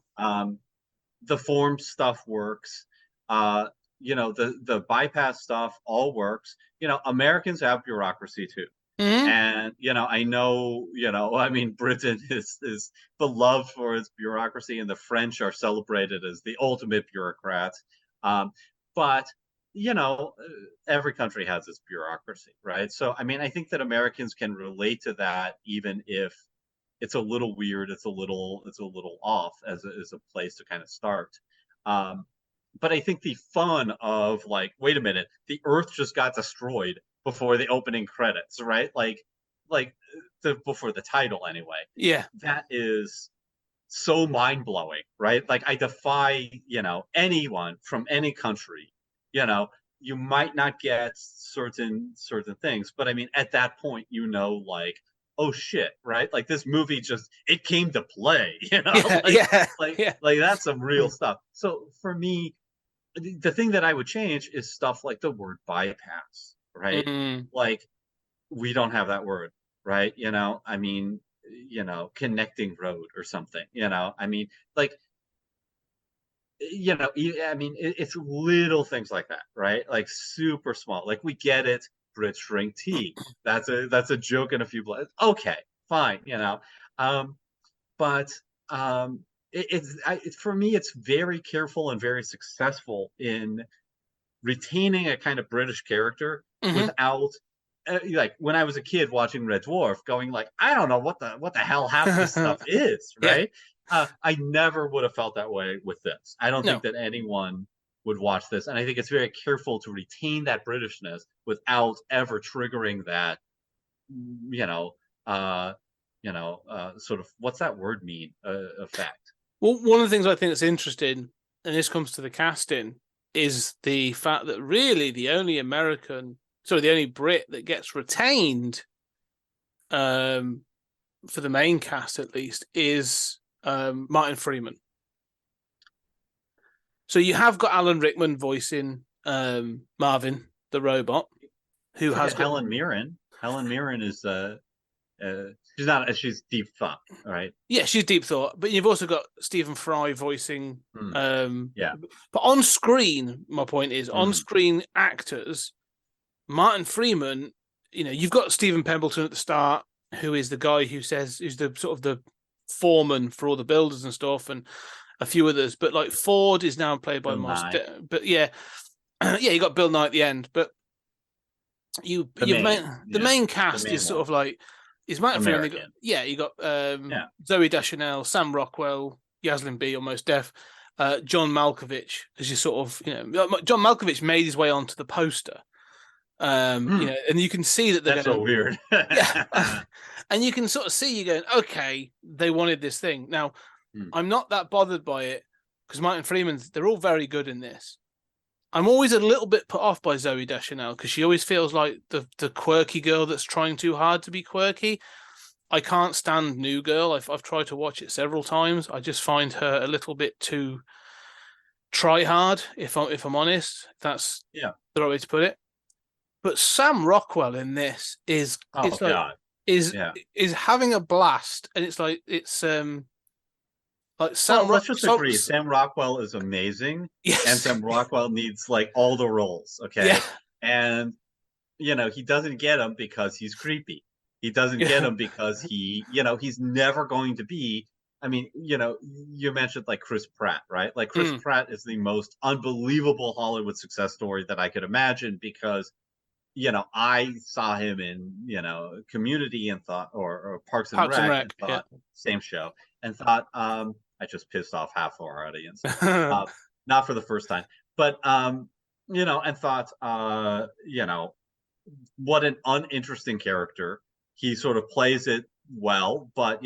[SPEAKER 6] The form stuff works. The bypass stuff all works. Americans have bureaucracy too. And I know, I mean, Britain is beloved for its bureaucracy, and the French are celebrated as the ultimate bureaucrats. But every country has its bureaucracy, right? So, I mean, I think that Americans can relate to that, even if it's a little weird, it's a little off as a place to kind of start. But I think the fun of like, wait a minute, the Earth just got destroyed before the opening credits, right? Before the title anyway.
[SPEAKER 5] Yeah.
[SPEAKER 6] That is so mind-blowing, right? Like I defy, anyone from any country, you might not get certain things, but I mean, at that point, like, oh shit, right? Like this movie it came to play, like that's some real stuff. So for me, the thing that I would change is stuff like the word bypass, right? Like we don't have that word, right? I mean, connecting road or something, I mean, like, I mean, it's little things like that, right? Like super small. Like we get it, Brits drink tea. That's a joke in a few blood. Okay, fine, but it's for me, it's very careful and very successful in retaining a kind of British character without, like when I was a kid watching Red Dwarf, going like, I don't know what the hell half this stuff is, right? I never would have felt that way with this. I don't think that anyone would watch this, and I think it's very careful to retain that Britishness without ever triggering that, sort of, what's that word mean, effect.
[SPEAKER 5] Well, one of the things I think that's interesting, and this comes to the casting, is the fact that really the only Brit that gets retained, for the main cast at least, is Martin Freeman. So you have got Alan Rickman voicing Marvin the robot, who has
[SPEAKER 6] Helen Mirren. Helen Mirren is she's Deep Thought, right?
[SPEAKER 5] Yeah, she's Deep Thought. But you've also got Stephen Fry voicing. But on screen, my point is, on screen actors, Martin Freeman. You've got Stephen Pembleton at the start, who is the guy who's the sort of the foreman for all the builders and stuff, and a few others. But like Ford is now played by but you got Bill Nye at the end. But the main cast is sort of like, is Martin Freeman. You got Zoe Deschanel, Sam Rockwell, Yaslin B, Almost Deaf, John Malkovich, as you sort of, John Malkovich made his way onto the poster. And you can see that
[SPEAKER 6] that's so weird.
[SPEAKER 5] And you can sort of see, you're going, okay, they wanted this thing. Now, I'm not that bothered by it, because Martin Freeman's, they're all very good in this. I'm always a little bit put off by Zoe Deschanel, because she always feels like the quirky girl that's trying too hard to be quirky. I can't stand New Girl. I've tried to watch it several times. I just find her a little bit too try hard, if I'm honest. That's the right way to put it. But Sam Rockwell in this is having a blast, and it's like
[SPEAKER 6] let's just agree. Sam Rockwell is amazing, and Sam Rockwell needs like all the roles, okay? And he doesn't get them because he's creepy. He doesn't get them because he's never going to be. I mean, you mentioned like Chris Pratt, right? Like Chris Pratt is the most unbelievable Hollywood success story that I could imagine, because I saw him in, Community and thought, or Parks and
[SPEAKER 5] Parks and
[SPEAKER 6] Rec, and
[SPEAKER 5] Rec, yeah.
[SPEAKER 6] thought, same show, and thought, I just pissed off half of our audience. Not for the first time, but, and thought, what an uninteresting character. He sort of plays it well, but,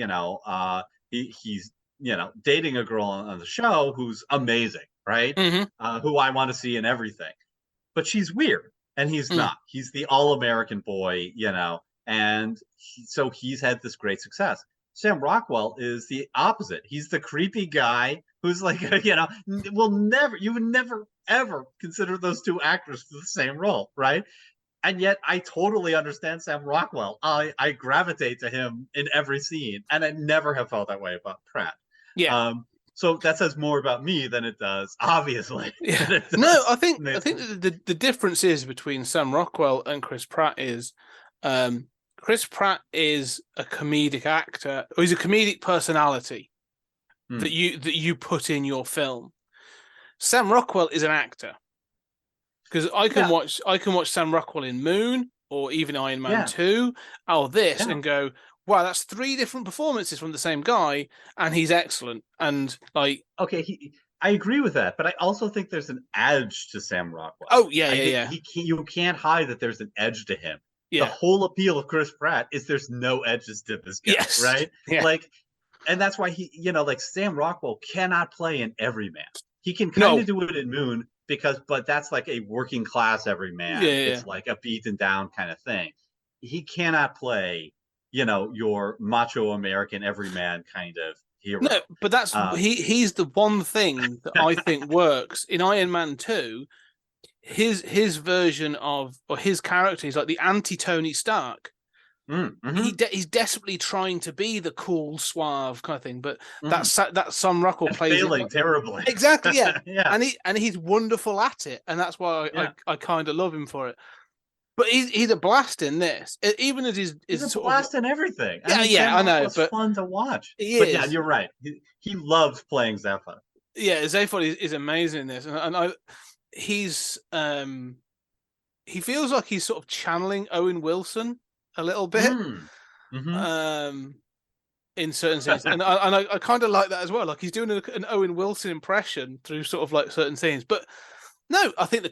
[SPEAKER 6] he's, dating a girl on the show who's amazing, right?
[SPEAKER 5] Hmm.
[SPEAKER 6] Who I want to see in everything. But she's weird, and he's
[SPEAKER 5] Mm.
[SPEAKER 6] not. He's the all-American boy, and so he's had this great success. Sam Rockwell is the opposite. He's the creepy guy who's like, you would never ever consider those two actors for the same role, right? And yet I totally understand Sam Rockwell. I gravitate to him in every scene, and I never have felt that way about Pratt.
[SPEAKER 5] Yeah.
[SPEAKER 6] So that says more about me than it does, obviously.
[SPEAKER 5] Yeah.
[SPEAKER 6] than it
[SPEAKER 5] No,
[SPEAKER 6] does
[SPEAKER 5] I think
[SPEAKER 6] Nathan.
[SPEAKER 5] the difference is between Sam Rockwell and Chris Pratt is Chris Pratt is a comedic actor, or he's a comedic personality that you put in your film. Sam Rockwell is an actor. Because I can watch Sam Rockwell in Moon or even Iron Man 2 and go, wow, that's 3 different performances from the same guy, and he's excellent. And like,
[SPEAKER 6] okay, I agree with that, but I also think there's an edge to Sam Rockwell.
[SPEAKER 5] Oh yeah.
[SPEAKER 6] You can't hide that there's an edge to him.
[SPEAKER 5] Yeah.
[SPEAKER 6] The whole appeal of Chris Pratt is there's no edges to this guy,
[SPEAKER 5] Yes.
[SPEAKER 6] right?
[SPEAKER 5] Yeah.
[SPEAKER 6] Like, and that's why he, Sam Rockwell cannot play an everyman. He can kind of do it in Moon but that's like a working class everyman. It's like a beaten down kind of thing. He cannot play, your macho American everyman kind of hero.
[SPEAKER 5] No, but that's he's the one thing that I think works in Iron Man 2. His version of, or his character is like the anti-Tony Stark.
[SPEAKER 6] Mm-hmm.
[SPEAKER 5] He's desperately trying to be the cool, suave kind of thing, but that Sam Rockwell plays
[SPEAKER 6] failing terribly.
[SPEAKER 5] Exactly, yeah.
[SPEAKER 6] Yeah.
[SPEAKER 5] And he's wonderful at it, and that's why I kind of love him for it. But he's a blast in this, even as he's
[SPEAKER 6] a blast in everything.
[SPEAKER 5] I know,
[SPEAKER 6] it's fun to watch.
[SPEAKER 5] But
[SPEAKER 6] yeah, you're right. He loves playing Zaphod.
[SPEAKER 5] Yeah, Zaphod is amazing in this, and he's he feels like he's sort of channeling Owen Wilson a little bit, in certain scenes, and I kind of like that as well. Like he's doing an Owen Wilson impression through sort of like certain scenes. But no, I think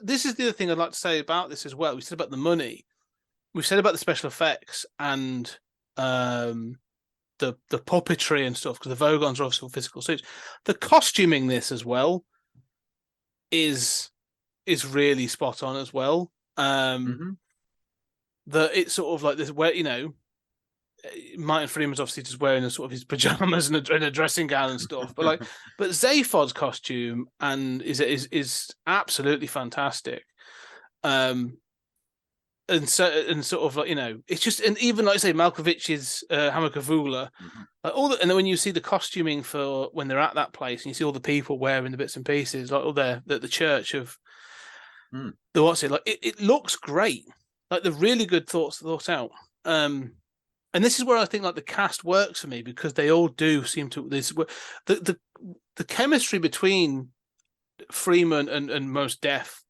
[SPEAKER 5] this is the other thing I'd like to say about this as well. We said about the money, we've said about the special effects and the puppetry and stuff, because the Vogons are obviously physical suits. The costuming this as well is really spot on as well. That it's sort of like this, where Martin Freeman's obviously just wearing a sort of his pajamas and a dressing gown and stuff, but Zaphod's costume is absolutely fantastic, and sort of like it's just, and even like I say Malkovich's Hammerkavula, and then when you see the costuming for when they're at that place and you see all the people wearing the bits and pieces, like all the church of it looks great. Like the really good thought out. And this is where I think like the cast works for me, because they all do seem to the chemistry between Freeman and Mos Def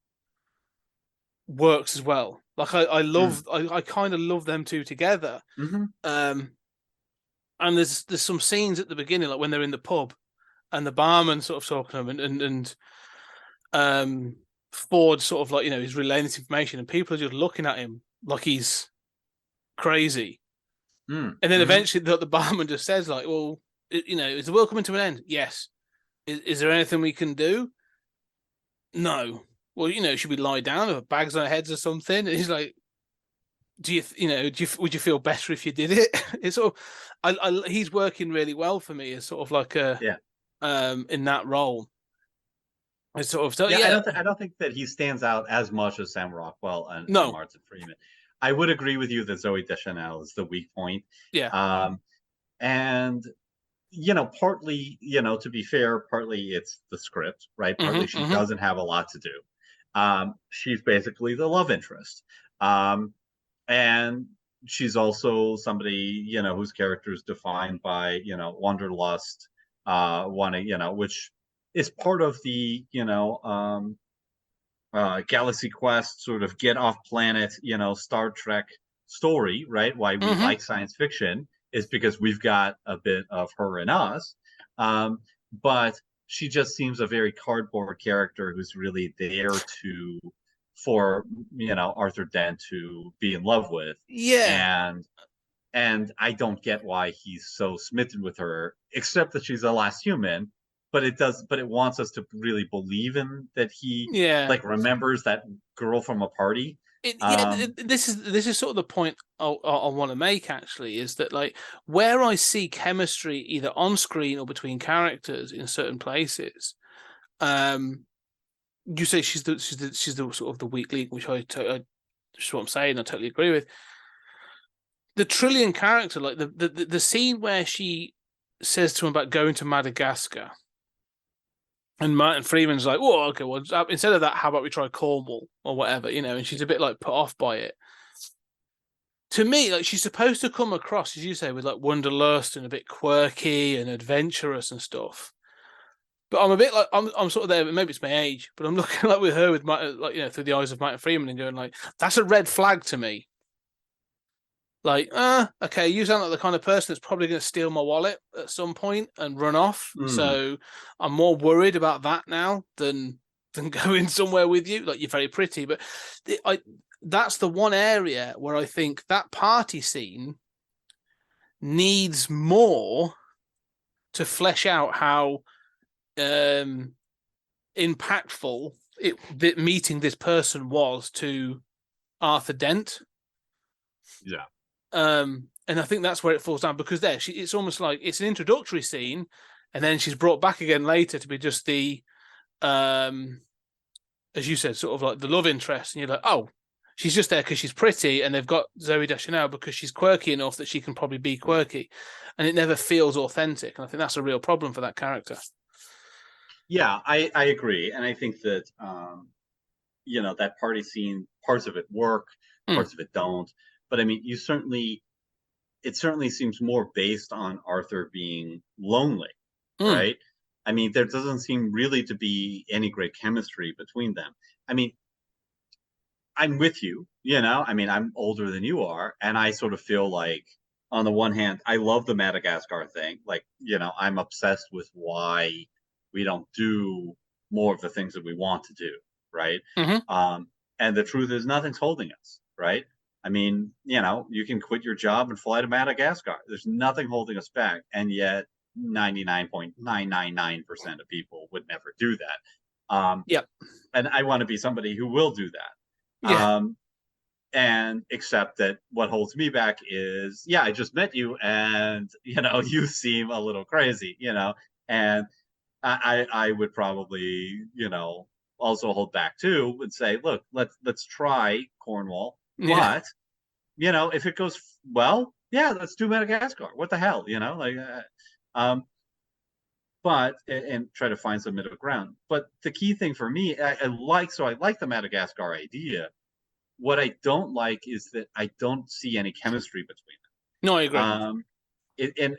[SPEAKER 5] works as well. Like I kind of love them two together. And there's some scenes at the beginning, like when they're in the pub and the barman sort of talking to them, and Ford sort of like he's relaying this information, and people are just looking at him like he's crazy. And then eventually the barman just says like, well, is the world coming to an end? Yes. Is there anything we can do? No. Well, should we lie down with bags on our heads or something? And he's like, would you feel better if you did it? It's sort of, he's working really well for me as sort of like in that role. It's sort of,
[SPEAKER 6] I don't think that he stands out as much as Sam Rockwell and Martin Freeman. I would agree with you that Zooey Deschanel is the weak point.
[SPEAKER 5] Yeah.
[SPEAKER 6] And partly, to be fair, partly it's the script, right? Partly she doesn't have a lot to do. She's basically the love interest. And she's also somebody, whose character is defined by, wanderlust, wanting, which is part of the, Galaxy Quest sort of get off planet, Star Trek story, right? Why we
[SPEAKER 5] Mm-hmm.
[SPEAKER 6] like science fiction is because we've got a bit of her in us. But she just seems a very cardboard character who's really there for Arthur Dent to be in love with.
[SPEAKER 5] Yeah.
[SPEAKER 6] And I don't get why he's so smitten with her, except that she's the last human. But it wants us to really believe in that he
[SPEAKER 5] Yeah.
[SPEAKER 6] like remembers that girl from a party.
[SPEAKER 5] This is sort of the point I want to make, actually, is that like where I see chemistry either on screen or between characters in certain places, you say she's the sort of the weak link, which just what I'm saying, I totally agree with. The Trillian character, like the scene where she says to him about going to Madagascar, and Martin Freeman's like, "Oh, okay, well, instead of that, how about we try Cornwall or whatever?" And she's a bit like put off by it. To me, like she's supposed to come across, as you say, with like wanderlust and a bit quirky and adventurous and stuff. But I'm a bit like I'm sort of there. Maybe it's my age, but I'm looking like with her with through the eyes of Martin Freeman and going like, that's a red flag to me. Like, okay, you sound like the kind of person that's probably going to steal my wallet at some point and run off. So I'm more worried about that now than going somewhere with you. Like, you're very pretty, but that's the one area where I think that party scene needs more to flesh out how impactful that meeting this person was to Arthur Dent.
[SPEAKER 6] Yeah.
[SPEAKER 5] And I think that's where it falls down, because it's almost like it's an introductory scene, and then she's brought back again later to be just the, as you said, sort of like the love interest, and you're like, oh, she's just there because she's pretty, and they've got Zooey Deschanel because she's quirky enough that she can probably be quirky, and it never feels authentic, and I think that's a real problem for that character.
[SPEAKER 6] Yeah, I agree, and I think that that party scene, parts of it work, parts of it don't. But I mean, it certainly seems more based on Arthur being lonely, right? I mean, there doesn't seem really to be any great chemistry between them. I mean, I'm with you, I mean, I'm older than you are, and I sort of feel like, on the one hand, I love the Madagascar thing. Like, I'm obsessed with why we don't do more of the things that we want to do, right? And the truth is, nothing's holding us, right? I mean, you can quit your job and fly to Madagascar. There's nothing holding us back. And yet 99.999% of people would never do that.
[SPEAKER 5] Yep.
[SPEAKER 6] And I want to be somebody who will do that.
[SPEAKER 5] Yeah.
[SPEAKER 6] And except that what holds me back is, I just met you and, you seem a little crazy, and I would probably, also hold back too and say, look, let's try Cornwall.
[SPEAKER 5] Yeah.
[SPEAKER 6] But, if it goes well, let's do Madagascar. What the hell, but and try to find some middle ground. But the key thing for me, I like the Madagascar idea. What I don't like is that I don't see any chemistry between them.
[SPEAKER 5] No, I agree.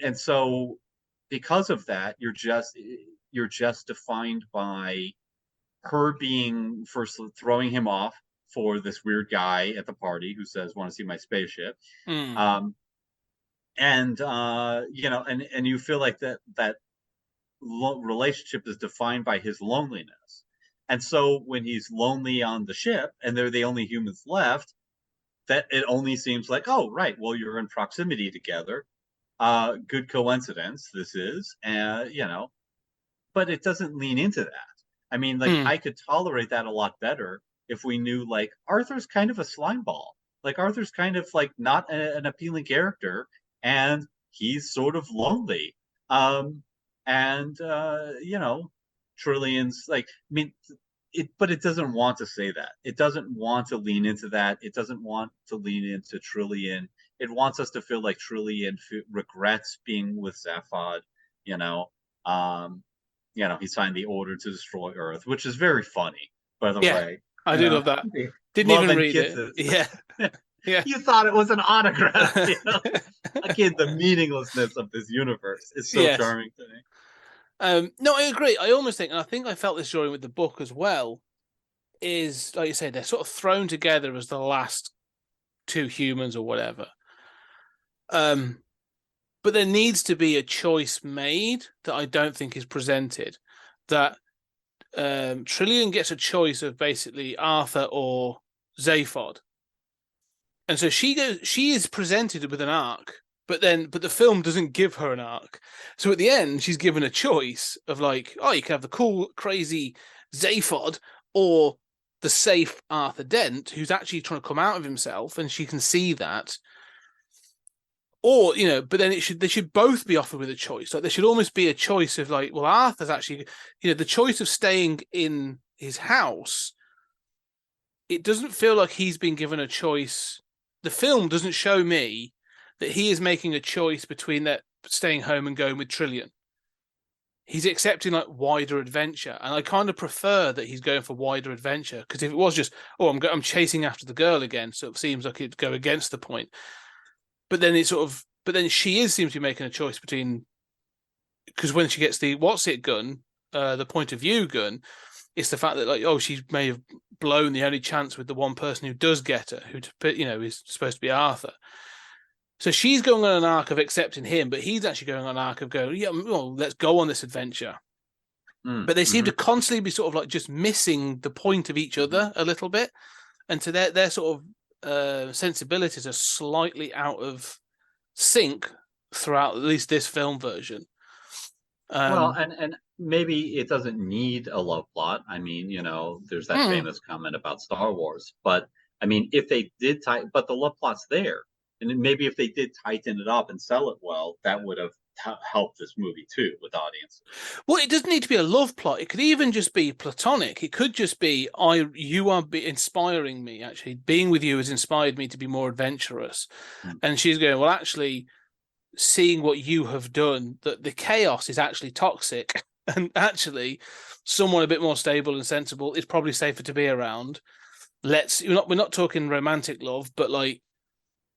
[SPEAKER 6] And so because of that, you're just defined by her being first throwing him off for this weird guy at the party who says, "Want to see my spaceship?" And you feel like that relationship is defined by his loneliness. And so when he's lonely on the ship and they're the only humans left, that it only seems like, oh, right, well, you're in proximity together. Good coincidence, this is, but it doesn't lean into that. I mean, like, I could tolerate that a lot better if we knew, like, Arthur's kind of a slime ball. Like, Arthur's kind of, like, not an appealing character, and he's sort of lonely. Trillian's, like, I mean, but it doesn't want to say that. It doesn't want to lean into that. It doesn't want to lean into Trillian. It wants us to feel like Trillian regrets being with Zaphod, he signed the order to destroy Earth, which is very funny, by the way.
[SPEAKER 5] I do love that. Didn't even read it. Yeah. Yeah.
[SPEAKER 6] You thought it was an autograph. Again, the meaninglessness of this universe is so charming to me.
[SPEAKER 5] No, I agree. I almost think, and I think I felt this during with the book as well. is, like you say, they're sort of thrown together as the last two humans or whatever. But there needs to be a choice made that I don't think is presented. That Trillian gets a choice of basically Arthur or Zaphod. And so she is presented with an arc, but the film doesn't give her an arc. So at the end, she's given a choice of like, oh, you can have the cool, crazy Zaphod or the safe Arthur Dent, who's actually trying to come out of himself, and she can see that. Or, but then they should both be offered with a choice. Like there should almost be a choice of like, well, Arthur's actually, the choice of staying in his house. It doesn't feel like he's been given a choice. The film doesn't show me that he is making a choice between that staying home and going with Trillian. He's accepting like wider adventure, and I kind of prefer that he's going for wider adventure, because if it was just, oh, I'm chasing after the girl again, so it seems like it'd go against the point. But then she seems to be making a choice between, because when she gets the what's it gun, the point of view gun, it's the fact that like, oh, she may have blown the only chance with the one person who does get her, who is supposed to be Arthur. So she's going on an arc of accepting him, but he's actually going on an arc of going, yeah, well, let's go on this adventure. But they seem to constantly be sort of like just missing the point of each other a little bit, and to their sort of sensibilities are slightly out of sync throughout at least this film version.
[SPEAKER 6] Well, and maybe it doesn't need a love plot. I mean, there's that famous comment about Star Wars, but I mean, if they did but the love plot's there, and maybe if they did tighten it up and sell it well, that would have helped this movie too with audiences.
[SPEAKER 5] Well, it doesn't need to be a love plot. It could even just be platonic. It could just be, you are inspiring me. Actually, being with you has inspired me to be more adventurous. And she's going, well, actually, seeing what you have done, that the chaos is actually toxic, and actually someone a bit more stable and sensible is probably safer to be around. We're not talking romantic love, but like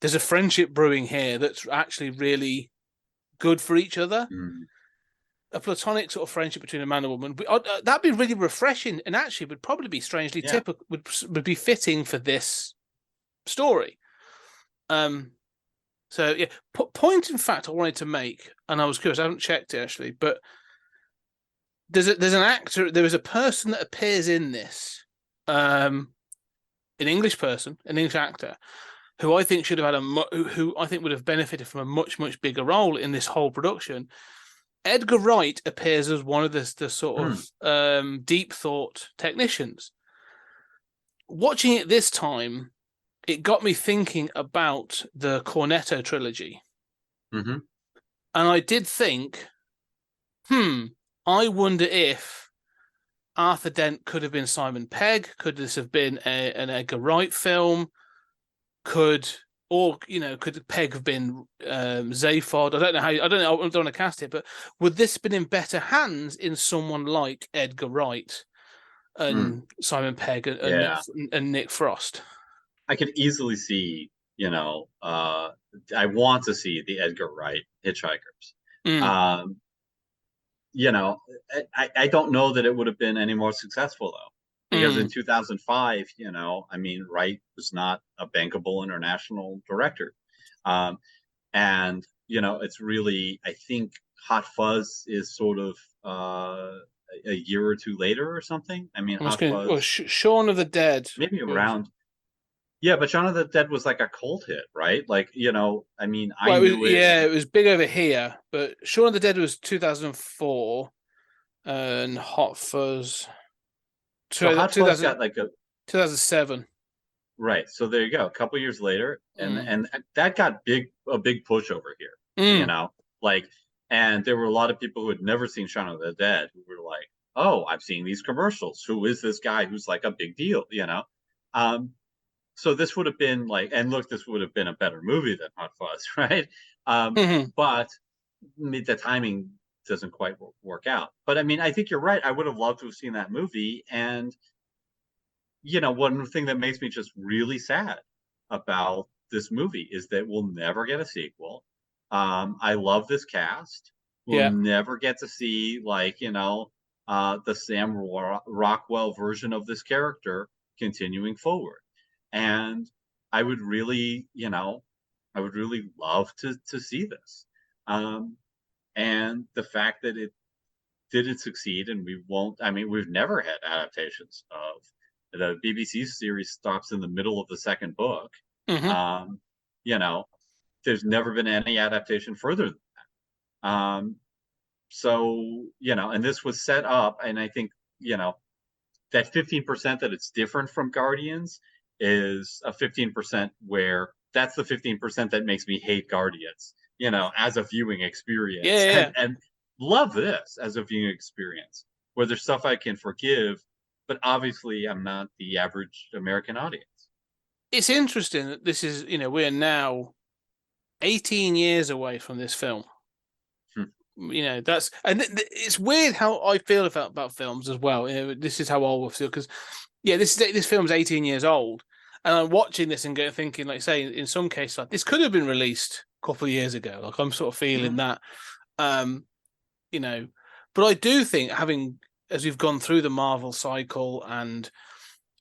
[SPEAKER 5] there's a friendship brewing here that's actually really good for each other. A platonic sort of friendship between a man and woman, that'd be really refreshing, and actually would probably be strangely typical, would be fitting for this story. So yeah, point in fact I wanted to make, and I was curious, I haven't checked it actually, but there's a person that appears in this, an English person, an English actor, who I think should have had who I think would have benefited from a much, much bigger role in this whole production. Edgar Wright appears as one of the sort of deep thought technicians. Watching it this time, it got me thinking about the Cornetto trilogy. And I did think, I wonder if Arthur Dent could have been Simon Pegg. Could this have been an Edgar Wright film? Could Pegg have been Zaphod? I don't want to cast it, but would this have been in better hands in someone like Edgar Wright and Simon Pegg and Nick Frost?
[SPEAKER 6] I could easily see, I want to see the Edgar Wright Hitchhikers. I don't know that it would have been any more successful though. Because in 2005, I mean, Wright was not a bankable international director. And, it's really, I think Hot Fuzz is sort of a year or two later or something. I mean, Hot Fuzz.
[SPEAKER 5] Shaun of the Dead.
[SPEAKER 6] Maybe around. Yeah, but Shaun of the Dead was like a cult hit, right? Like, I mean,
[SPEAKER 5] it was big over here, but Shaun of the Dead was 2004 and Hot Fuzz.
[SPEAKER 6] So Hot Fuzz got like
[SPEAKER 5] 2007.
[SPEAKER 6] Right. So there you go. A couple years later, and that got a big push over here. And there were a lot of people who had never seen Shaun of the Dead who were like, "Oh, I'm seeing these commercials. Who is this guy who's like a big deal?" So this would have been like, and look, this would have been a better movie than Hot Fuzz, right? But the timing doesn't quite work out. But I mean, I think you're right. I would have loved to have seen that movie. And, one thing that makes me just really sad about this movie is that we'll never get a sequel. I love this cast. We'll never get to see like, the Sam Rockwell version of this character continuing forward. And I would really, I would really love to see this. And the fact that it didn't succeed, and we've never had adaptations of the BBC series stops in the middle of the second book.
[SPEAKER 5] Mm-hmm.
[SPEAKER 6] There's never been any adaptation further than that. So, and this was set up, and I think, that 15% that it's different from Guardians is a 15% where that's the 15% that makes me hate Guardians, as a viewing experience.
[SPEAKER 5] Yeah.
[SPEAKER 6] And love this as a viewing experience, where there's stuff I can forgive, but obviously I'm not the average American audience.
[SPEAKER 5] It's interesting that this is, we're now 18 years away from this film. It's weird how I feel about films as well. This is how old I feel, because this film's 18 years old, and I'm watching this and thinking, like, say, in some cases, like, this could have been released a couple of years ago. Like, I'm sort of feeling that, but I do think, as we've gone through the Marvel cycle, and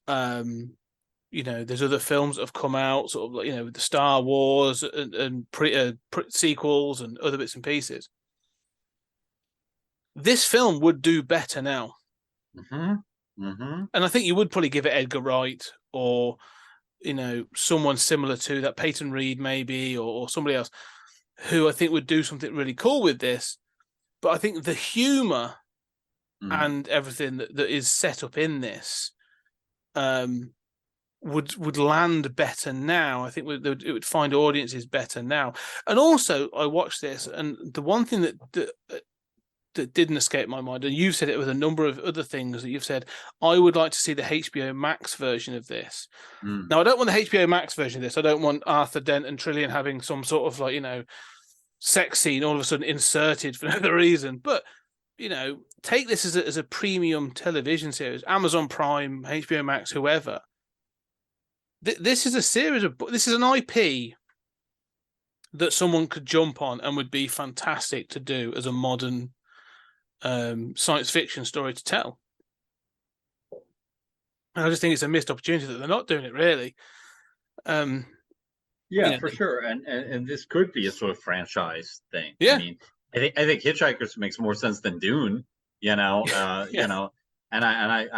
[SPEAKER 5] there's other films that have come out, sort of like, with the Star Wars and sequels and other bits and pieces. This film would do better now. And I think you would probably give it Edgar Wright, or someone similar to that, Peyton Reed maybe, or somebody else who I think would do something really cool with this. But I think the humor and everything that is set up in this would land better now. I think it would find audiences better now. And also, I watched this, and the one thing that didn't escape my mind, and you've said it with a number of other things that you've said, I would like to see the HBO Max version of this. Now, I don't want the HBO Max version of this. I don't want Arthur Dent and Trillian having some sort of, like, sex scene all of a sudden inserted for no other reason. But, take this as a premium television series, Amazon Prime, HBO Max, whoever. This is a series this is an IP that someone could jump on and would be fantastic to do as a modern science fiction story to tell. And I just think it's a missed opportunity that they're not doing it, really.
[SPEAKER 6] For sure. And this could be a sort of franchise thing.
[SPEAKER 5] Yeah.
[SPEAKER 6] I mean, I think Hitchhickers makes more sense than Dune, and I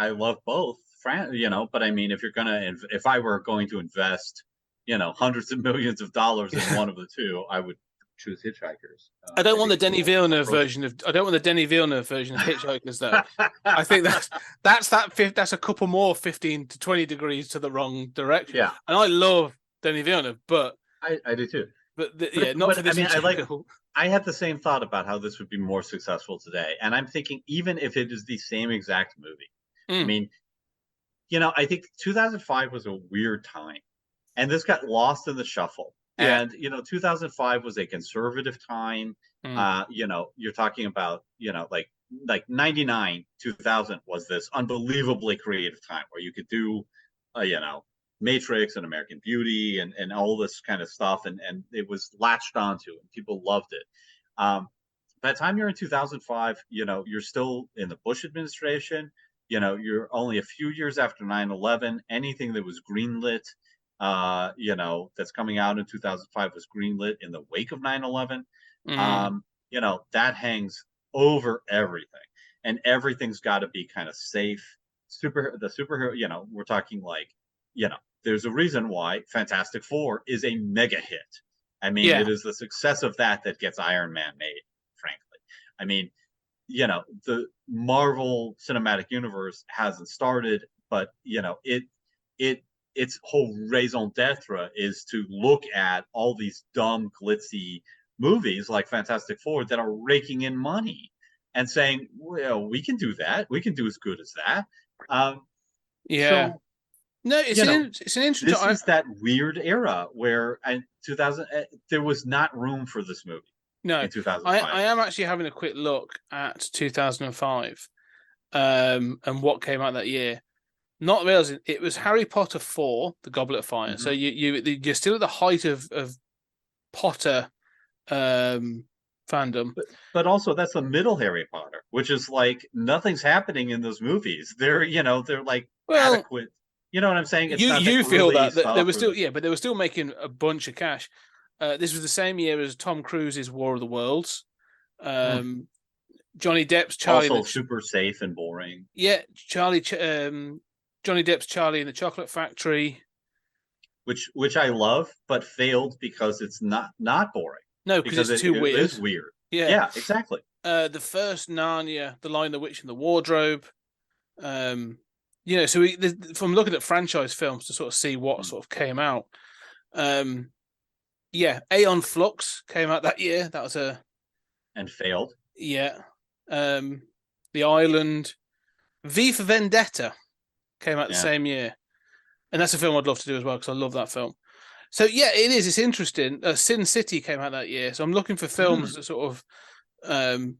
[SPEAKER 6] love both, but I mean, if I were going to invest, hundreds of millions of dollars in one of the two, I would choose Hitchhikers.
[SPEAKER 5] I don't want the Denis Villeneuve version of Hitchhikers, though. I think that's a couple more 15 to 20 degrees to the wrong direction.
[SPEAKER 6] Yeah.
[SPEAKER 5] And I love Denis Villeneuve, but
[SPEAKER 6] I do too.
[SPEAKER 5] Not for this.
[SPEAKER 6] I had the same thought about how this would be more successful today, and I'm thinking, even if it is the same exact movie, I mean, I think 2005 was a weird time, and this got lost in the shuffle.
[SPEAKER 5] Yeah.
[SPEAKER 6] And 2005 was a conservative time. You're talking about like 99, 2000 was this unbelievably creative time where you could do Matrix and American Beauty and all this kind of stuff, and it was latched onto and people loved it. By the time you're in 2005, you're still in the Bush administration. You're only a few years after 9/11. Anything that was greenlit, that's coming out in 2005 was greenlit in the wake of 9/11. That hangs over everything, and everything's got to be kind of safe. The superhero, we're talking like, there's a reason why Fantastic Four is a mega hit. I mean, it is the success of that gets Iron Man made, frankly. I mean, the Marvel Cinematic Universe hasn't started, but its whole raison d'etre is to look at all these dumb, glitzy movies like Fantastic Four that are raking in money and saying, well, we can do that. We can do as good as that. So,
[SPEAKER 5] no, it's an interesting.
[SPEAKER 6] This is that weird era where in 2000 there was not room for this movie.
[SPEAKER 5] No,
[SPEAKER 6] in 2005.
[SPEAKER 5] I am actually having a quick look at 2005, and what came out that year. Not realizing it was Harry Potter 4, The Goblet of Fire. So you're still at the height of Potter fandom.
[SPEAKER 6] But also that's the middle Harry Potter, which is like nothing's happening in those movies. They're they're like
[SPEAKER 5] Well,
[SPEAKER 6] adequate. You know what I'm saying? It's
[SPEAKER 5] you
[SPEAKER 6] not that
[SPEAKER 5] you feel
[SPEAKER 6] early
[SPEAKER 5] that they
[SPEAKER 6] stuff
[SPEAKER 5] were
[SPEAKER 6] or
[SPEAKER 5] still
[SPEAKER 6] the,
[SPEAKER 5] but they were still making a bunch of cash. This was the same year as Tom Cruise's War of the Worlds. Johnny Depp's Charlie.
[SPEAKER 6] also super safe and boring.
[SPEAKER 5] Yeah, Johnny Depp's Charlie in the Chocolate Factory.
[SPEAKER 6] Which I love, but failed because it's not boring.
[SPEAKER 5] No, because it's too weird.
[SPEAKER 6] It is weird.
[SPEAKER 5] Yeah,
[SPEAKER 6] yeah, exactly.
[SPEAKER 5] The first Narnia, The Lion, the Witch, and the Wardrobe. So from looking at franchise films to sort of see what sort of came out. Aeon Flux came out that year. That was
[SPEAKER 6] and failed.
[SPEAKER 5] Yeah. The Island. V for Vendetta came out the same year. And that's a film I'd love to do as well, because I love that film. So yeah, it is. It's interesting. Sin City came out that year. So I'm looking for films that sort of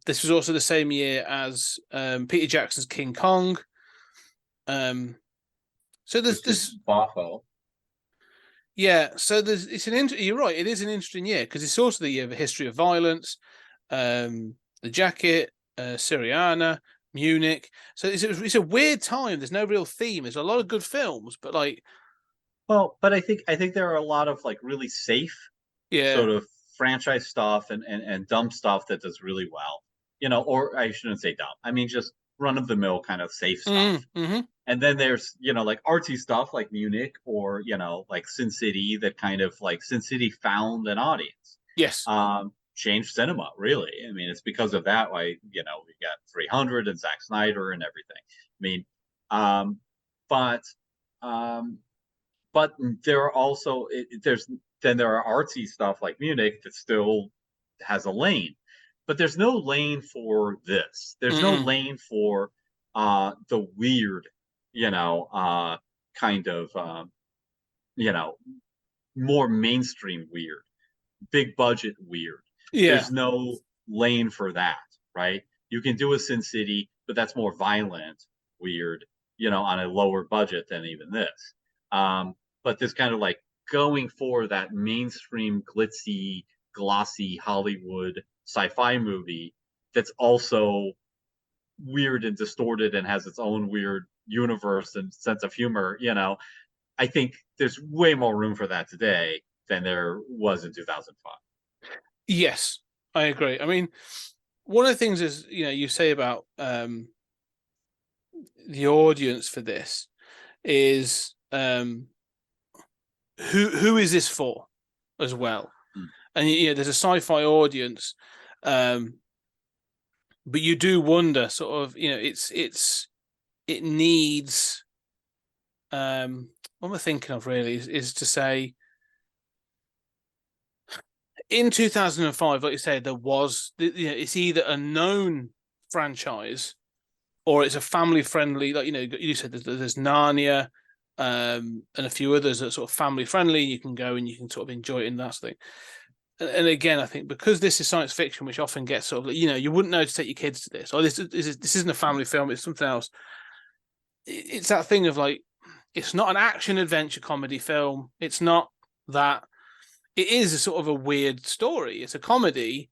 [SPEAKER 5] this was also the same year as Peter Jackson's King Kong. So there's this
[SPEAKER 6] Boffo.
[SPEAKER 5] Yeah, so you're right, it is an interesting year, because it's also the year of a history of violence, The Jacket, Syriana, Munich. So it's a weird time. There's no real theme. There's a lot of good films, but like,
[SPEAKER 6] well, but I think there are a lot of like really safe sort of franchise stuff and dumb stuff that does really well. Or I shouldn't say dumb. I mean just run of the mill kind of safe stuff. And then there's like artsy stuff like Munich or like Sin City, that kind of like Sin City found an audience.
[SPEAKER 5] Yes.
[SPEAKER 6] Changed cinema, really. I mean, it's because of that why we got 300 and Zack Snyder and everything. I mean, but there are also there are artsy stuff like Munich that still has a lane, but there's no lane for this. There's no lane for the weird, kind of more mainstream weird, big budget weird.
[SPEAKER 5] Yeah.
[SPEAKER 6] There's no lane for that, right? You can do a Sin City, but that's more violent, weird, on a lower budget than even this. But this kind of like going for that mainstream, glitzy, glossy Hollywood sci-fi movie that's also weird and distorted and has its own weird universe and sense of humor, I think there's way more room for that today than there was in 2005.
[SPEAKER 5] Yes, I agree. I mean, one of the things is, you say about the audience for this is who is this for as well? And there's a sci-fi audience, but you do wonder sort of, it needs what am I thinking of really is to say, in 2005, like you said, there was, it's either a known franchise or it's a family-friendly, like, you said there's Narnia and a few others that are sort of family-friendly. You can go and you can sort of enjoy it in that thing. And again, I think because this is science fiction, which often gets sort of, you wouldn't know to take your kids to this, or this isn't a family film, it's something else. It's that thing of like, it's not an action adventure comedy film. It's not that. It is a sort of a weird story. It's a comedy,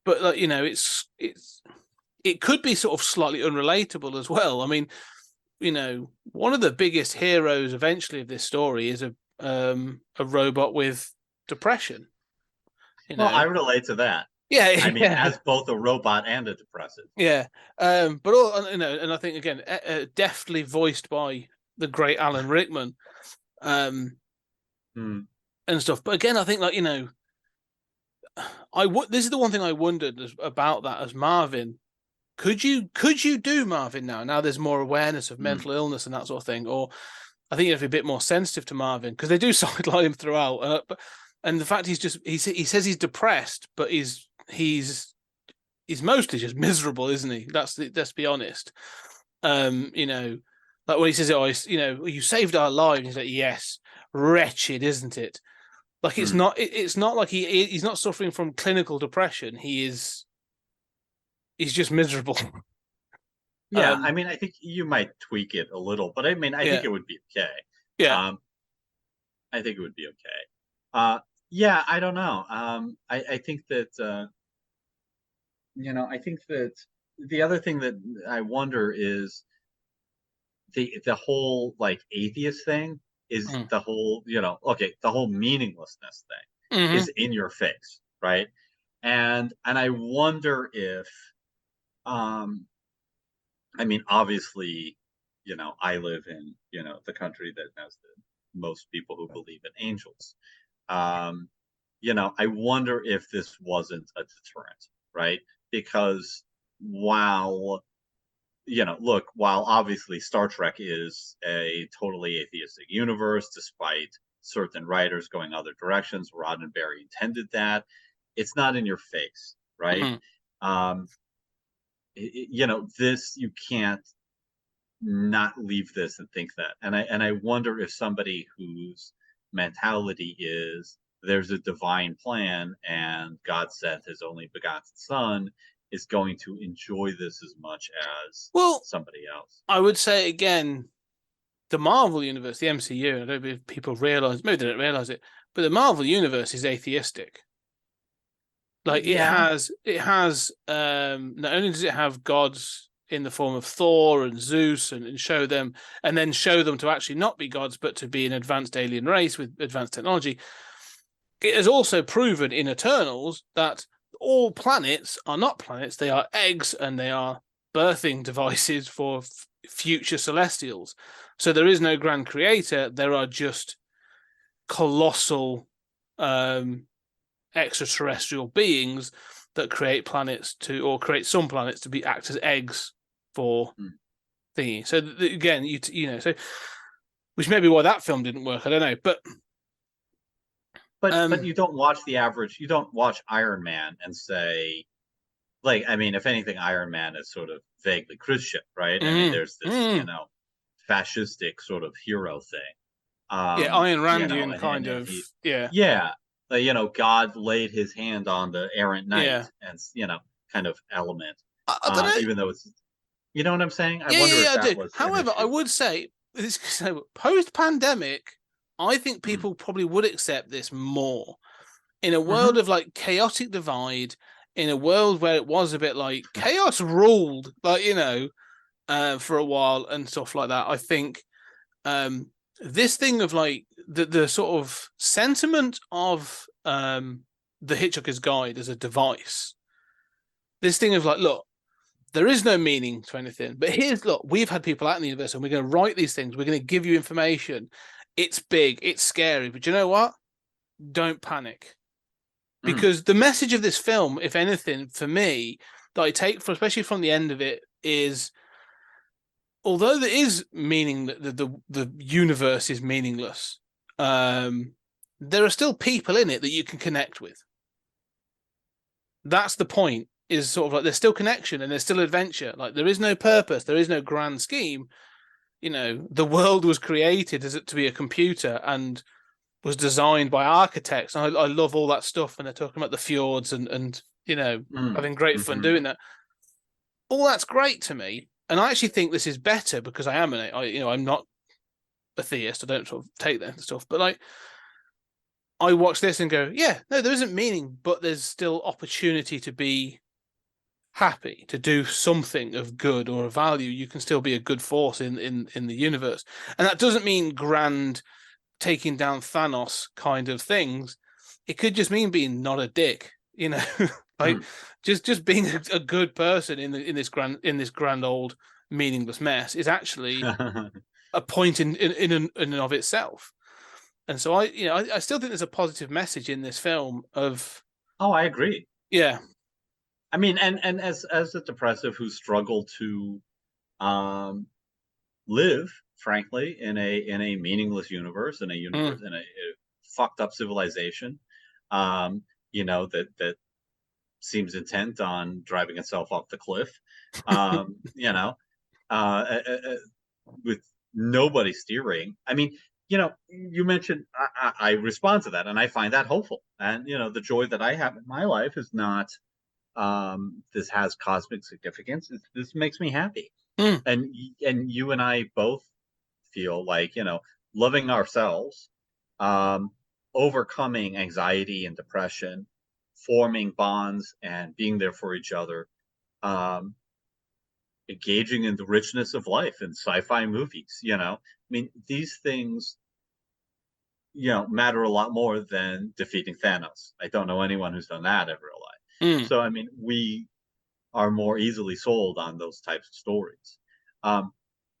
[SPEAKER 5] but like, it could be sort of slightly unrelatable as well. I mean, one of the biggest heroes eventually of this story is a robot with depression.
[SPEAKER 6] Well, I relate to that.
[SPEAKER 5] Yeah,
[SPEAKER 6] I mean, as both a robot and a depressive.
[SPEAKER 5] Yeah, but all and I think again, deftly voiced by the great Alan Rickman. And stuff, but again, I think like this is the one thing I wondered about that as Marvin. Could you do Marvin now? Now there's more awareness of mental illness and that sort of thing, or I think you have to be a bit more sensitive to Marvin because they do sideline him throughout. And the fact he says he's depressed, but he's mostly just miserable, isn't he? Let's be honest. Like when he says, "Oh, you saved our lives," he's like, "Yes, wretched, isn't it?" Like it's not. It's not like he's not suffering from clinical depression. He's just miserable.
[SPEAKER 6] Yeah, I mean, I think you might tweak it a little, but I mean, I think it would be okay.
[SPEAKER 5] Yeah,
[SPEAKER 6] I think it would be okay. Yeah, I don't know. I think that I think that the other thing that I wonder is the whole like atheist thing is
[SPEAKER 5] Mm.
[SPEAKER 6] the whole, okay, the whole meaninglessness thing
[SPEAKER 5] Hmm.
[SPEAKER 6] is in your face, right? And I wonder if, um I mean, obviously, I live in, the country that has the most people who believe in angels. Um, I wonder if this wasn't a deterrent, right? Because while, look, while obviously Star Trek is a totally atheistic universe, despite certain writers going other directions, Roddenberry intended that, it's not in your face, right?
[SPEAKER 5] Mm.
[SPEAKER 6] Um, this, you can't not leave this and think that. And I wonder if somebody whose mentality is there's a divine plan and God sent his only begotten son is going to enjoy this as much as
[SPEAKER 5] Well,
[SPEAKER 6] somebody else.
[SPEAKER 5] I would say again, the Marvel universe, the MCU. I don't know if people realize, maybe they don't realize it, but the Marvel universe is atheistic. Like
[SPEAKER 6] Yeah.
[SPEAKER 5] it has not only does it have gods in the form of Thor and Zeus and show them and then show them to actually not be gods but to be an advanced alien race with advanced technology. It has also proven in Eternals that all planets are not planets, they are eggs and they are birthing devices for future celestials. So there is no grand creator, there are just colossal um extraterrestrial beings that create planets to, or create some planets to be act as eggs for
[SPEAKER 6] Mm.
[SPEAKER 5] thingy. So again, so which may be why that film didn't work. I don't know, but
[SPEAKER 6] But you don't watch Iron Man and say, like, I mean, if anything, Iron Man is sort of vaguely Christian, right? I mean,
[SPEAKER 5] mm,
[SPEAKER 6] there's this,
[SPEAKER 5] mm,
[SPEAKER 6] fascistic sort of hero thing.
[SPEAKER 5] yeah, Ayn Randian
[SPEAKER 6] And
[SPEAKER 5] kind of,
[SPEAKER 6] he,
[SPEAKER 5] yeah,
[SPEAKER 6] yeah, God laid his hand on the errant knight
[SPEAKER 5] yeah.
[SPEAKER 6] and, kind of element.
[SPEAKER 5] I don't know.
[SPEAKER 6] Even though it's, you know what I'm saying? I
[SPEAKER 5] Yeah, yeah,
[SPEAKER 6] wonder
[SPEAKER 5] yeah,
[SPEAKER 6] if
[SPEAKER 5] I
[SPEAKER 6] that
[SPEAKER 5] do.
[SPEAKER 6] was an
[SPEAKER 5] However, I
[SPEAKER 6] issue.
[SPEAKER 5] would say this post-pandemic, I think
[SPEAKER 6] Mm,
[SPEAKER 5] people probably would accept this more in a world
[SPEAKER 6] mm-hmm.
[SPEAKER 5] of like chaotic divide, in a world where it was a bit like chaos ruled, like for a while and stuff like that. I think um, this thing of like the sort of sentiment of the Hitchhiker's Guide as a device, this thing of like, look, there is no meaning to anything, but here's look, we've had people out in the universe, and we're going to write these things. We're going to give you information. It's big, it's scary, but you know what? Don't panic.
[SPEAKER 6] Mm,
[SPEAKER 5] Because the message of this film, if anything, for me, that I take from, especially from the end of it, is although there is meaning that the universe is meaningless, there are still people in it that you can connect with. That's the point. Is sort of like there's still connection and there's still adventure. Like there is no purpose, there is no grand scheme. The world was created as it to be a computer and was designed by architects. And I love all that stuff. And they're talking about the fjords and
[SPEAKER 6] mm,
[SPEAKER 5] having great fun
[SPEAKER 6] mm-hmm.
[SPEAKER 5] doing that. All that's great to me, and I actually think this is better because I am I'm not a theist. I don't sort of take that stuff, but like I watch this and go, yeah, no, there isn't meaning, but there's still opportunity to be happy, to do something of good or of value. You can still be a good force in the universe, and that doesn't mean grand taking down Thanos kind of things. It could just mean being not a dick, like
[SPEAKER 6] Mm.
[SPEAKER 5] just being a good person in this grand old meaningless mess is actually a point in and of itself. And so I still think there's a positive message in this film of
[SPEAKER 6] Oh, I agree.
[SPEAKER 5] yeah.
[SPEAKER 6] I mean, and as a depressive who struggled to um, live, frankly, in a meaningless universe, in a universe
[SPEAKER 5] Mm.
[SPEAKER 6] in a fucked up civilization, that seems intent on driving itself off the cliff, um, you know, with nobody steering. I mean, you mentioned I respond to that, and I find that hopeful. And the joy that I have in my life is not this has cosmic significance. This makes me happy,
[SPEAKER 5] Mm.
[SPEAKER 6] and you and I both feel like loving ourselves, um, overcoming anxiety and depression forming bonds and being there for each other, um, engaging in the richness of life in sci-fi movies. I mean, these things, matter a lot more than defeating Thanos. I don't know anyone who's done that in real life.
[SPEAKER 5] Mm.
[SPEAKER 6] So, I mean, we are more easily sold on those types of stories.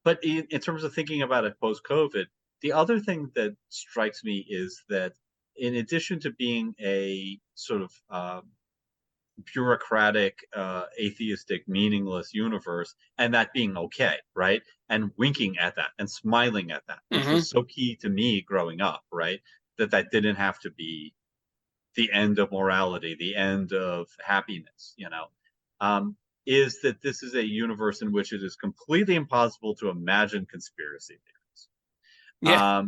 [SPEAKER 6] But in terms of thinking about it post-COVID, the other thing that strikes me is that in addition to being a sort of bureaucratic, atheistic, meaningless universe, and that being okay, right? And winking at that and smiling at that, which
[SPEAKER 5] Mm-hmm.
[SPEAKER 6] was so key to me growing up, right? That didn't have to be the end of morality, the end of happiness, is that this is a universe in which it is completely impossible to imagine conspiracy theories.
[SPEAKER 5] Yeah.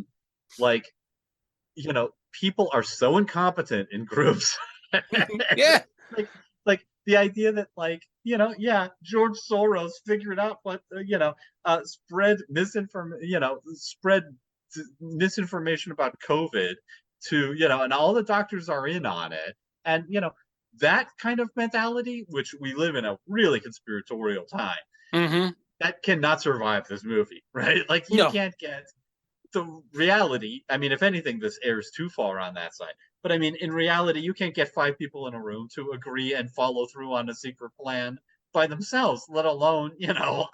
[SPEAKER 6] Like, people are so incompetent in groups.
[SPEAKER 5] Yeah.
[SPEAKER 6] like the idea that yeah, George Soros figured out what spread misinformation about COVID to and all the doctors are in on it, and that kind of mentality, which we live in a really conspiratorial time,
[SPEAKER 5] Mm-hmm.
[SPEAKER 6] that cannot survive this movie, right? Like you
[SPEAKER 5] No.
[SPEAKER 6] can't get the reality. I mean, if anything, this airs too far on that side. But I mean, in reality, you can't get 5 people in a room to agree and follow through on a secret plan by themselves, let alone,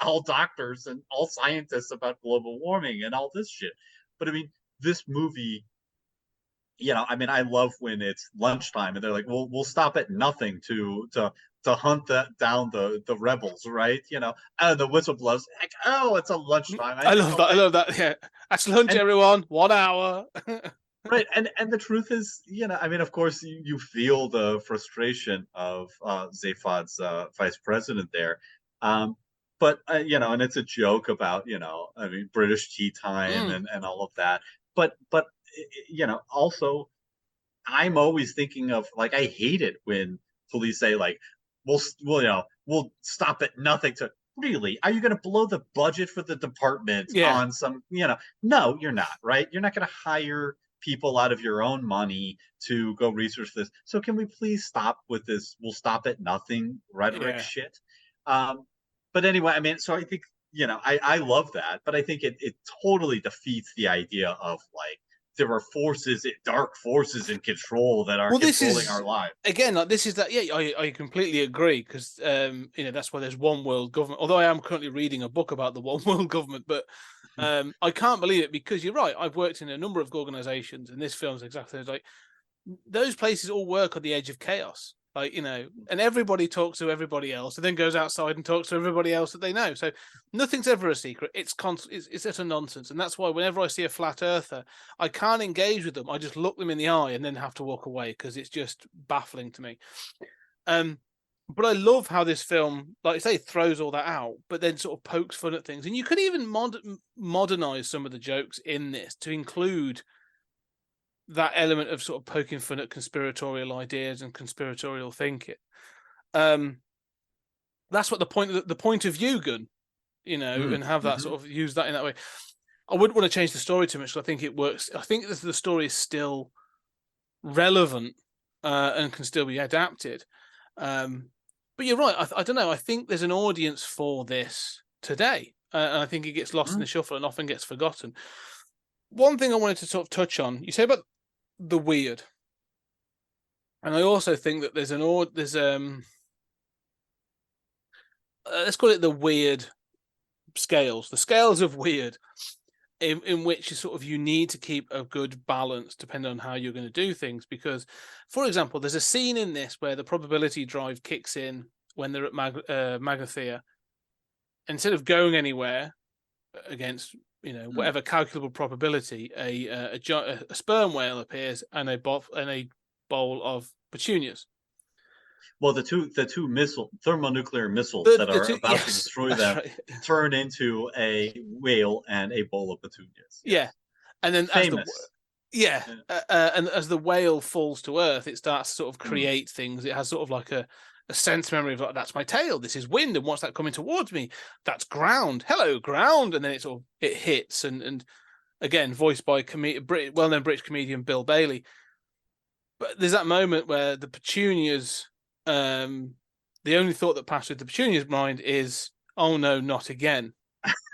[SPEAKER 6] all doctors and all scientists about global warming and all this shit. But I mean, this movie, I mean, I love when it's lunchtime and they're like, we'll stop at nothing to hunt down the rebels, right? And the whistle blows, like, oh, it's a lunchtime.
[SPEAKER 5] I love that. I love that. Yeah. That's lunch, everyone. 1 hour.
[SPEAKER 6] Right, and the truth is, I mean, of course, you feel the frustration of Zaphod's vice president there, but and it's a joke about I mean, British tea time and all of that, but also I'm always thinking of, like, I hate it when police say, like, we'll stop at nothing to. Really? Are you going to blow the budget for the department on some, no, you're not, right? You're not going to hire people out of your own money to go research this. So can we please stop with this? We'll stop at nothing rhetoric shit. But anyway, I mean, so I think, I love that, but I think it totally defeats the idea of, like, there are dark forces in control that are controlling our lives.
[SPEAKER 5] Again, like, this is that. Yeah, I completely agree, because that's why there's one world government. Although I am currently reading a book about the one world government, but I can't believe it, because you're right. I've worked in a number of organizations, and this film's exactly like those places all work on the edge of chaos. Like, and everybody talks to everybody else, and then goes outside and talks to everybody else that they know. So nothing's ever a secret. It's utter nonsense, and that's why whenever I see a flat earther, I can't engage with them. I just look them in the eye and then have to walk away, because it's just baffling to me. But I love how this film, like I say, throws all that out, but then sort of pokes fun at things. And you could even modernize some of the jokes in this to include that element of sort of poking fun at conspiratorial ideas and conspiratorial thinking. That's what the point of view gun, and have that sort of use that in that way. I wouldn't want to change the story too much, so I think it works. I think the story is still relevant and can still be adapted. But you're right. I don't know. I think there's an audience for this today, and I think it gets lost in the shuffle and often gets forgotten. One thing I wanted to sort of touch on, you say about the weird, and I also think that there's let's call it the weird scales, the scales of weird, in which you need to keep a good balance depending on how you're going to do things. Because, for example, there's a scene in this where the probability drive kicks in when they're at Magathea. Instead of going anywhere against whatever calculable probability, a sperm whale appears and a bowl of petunias.
[SPEAKER 6] Well, the two thermonuclear missiles that are about to destroy them turn into a whale and a bowl of petunias. Yes.
[SPEAKER 5] Yeah, and then
[SPEAKER 6] famous.
[SPEAKER 5] And as the whale falls to Earth, it starts to sort of create things. It has sort of like a sense memory of, like, that's my tail, this is wind, and what's that coming towards me? That's ground. Hello, ground. And then it hits, and again, voiced by well-known British comedian Bill Bailey. But there's that moment where the Petunias, the only thought that passed through the Petunia's mind is, "Oh no, not again."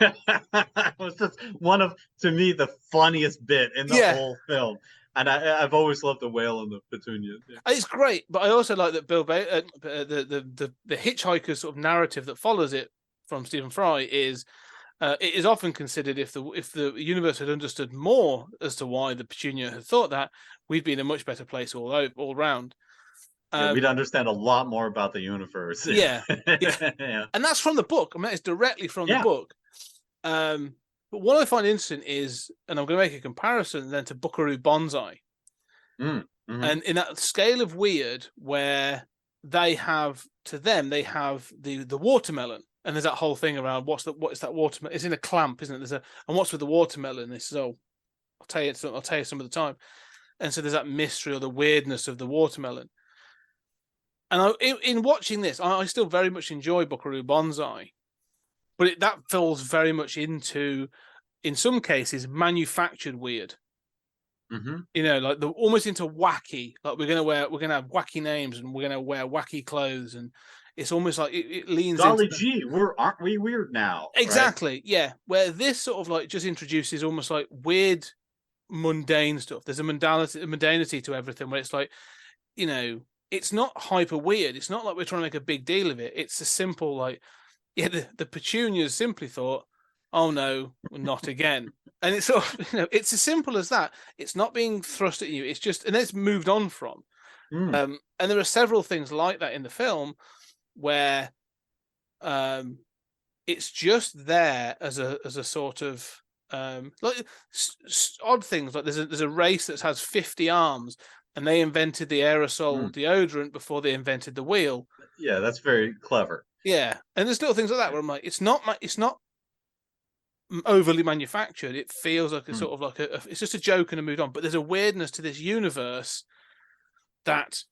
[SPEAKER 6] It was just one of, to me, the funniest bit in the
[SPEAKER 5] Yeah.
[SPEAKER 6] whole film. And I've always loved the whale and the petunias. Yeah.
[SPEAKER 5] It's great, but I also like that the Hitchhiker's sort of narrative that follows it from Stephen Fry is, it is often considered, if the universe had understood more as to why the Petunia had thought that, we'd be in a much better place all round.
[SPEAKER 6] Yeah, we'd understand a lot more about the universe.
[SPEAKER 5] Yeah.
[SPEAKER 6] Yeah.
[SPEAKER 5] And that's from the book. I mean, it's directly from the
[SPEAKER 6] Yeah.
[SPEAKER 5] book. But what I find interesting is, and I'm going to make a comparison then to Buckaroo Banzai,
[SPEAKER 6] Mhm.
[SPEAKER 5] and in that scale of weird, where they have the watermelon, and there's that whole thing around what is that watermelon? It's in a clamp, isn't it? And what's with the watermelon? This is, I'll tell you some of the time. And so there's that mystery or the weirdness of the watermelon. And in watching this, I still very much enjoy Buckaroo Banzai, but that falls very much into, in some cases, manufactured weird.
[SPEAKER 6] Mm-hmm.
[SPEAKER 5] You know, like almost into wacky. Like we're gonna have wacky names, and we're gonna wear wacky clothes, and it's almost like it leans
[SPEAKER 6] Golly
[SPEAKER 5] into
[SPEAKER 6] gee, aren't we weird now?
[SPEAKER 5] exactly, right? Yeah. Where this sort of like just introduces almost like weird, mundane stuff. There's a mundanity to everything, where it's like, you know, it's not hyper weird. It's not like we're trying to make a big deal of it. It's a simple, like, yeah, the Petunias simply thought, "Oh no, not again." And it's sort of, you know, it's as simple as that. It's not being thrust at you. It's just, and it's moved on from.
[SPEAKER 6] Mm.
[SPEAKER 5] And there are several things like that in the film where it's just there as a sort of like odd things. Like there's a race that has 50 arms, and they invented the aerosol deodorant before they invented the wheel.
[SPEAKER 6] Yeah, that's very clever.
[SPEAKER 5] Yeah, and there's little things like that where I'm like, it's not overly manufactured. It feels like a sort of like it's just a joke and a moved on. But there's a weirdness to this universe that,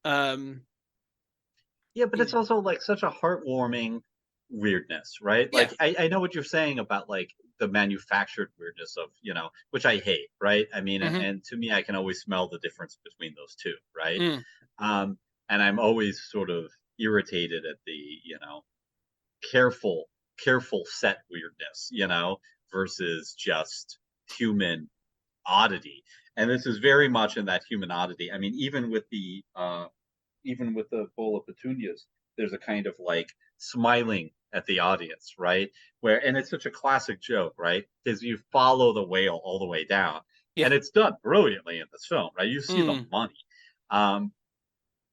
[SPEAKER 6] yeah, but it's also like such a heartwarming weirdness, right?
[SPEAKER 5] Yeah.
[SPEAKER 6] Like I know what you're saying about like the manufactured weirdness of, you know, which I hate, right? I mean, and to me, I can always smell the difference between those two, right? And I'm always sort of irritated at the, you know, careful set weirdness, you know, versus just human oddity. And this is very much in that human oddity. I mean, even with the bowl of petunias, there's a kind of like smiling at the audience, right? Where, and it's such a classic joke, right? Because you follow the whale all the way down, and it's done brilliantly in this film, right? You see the money,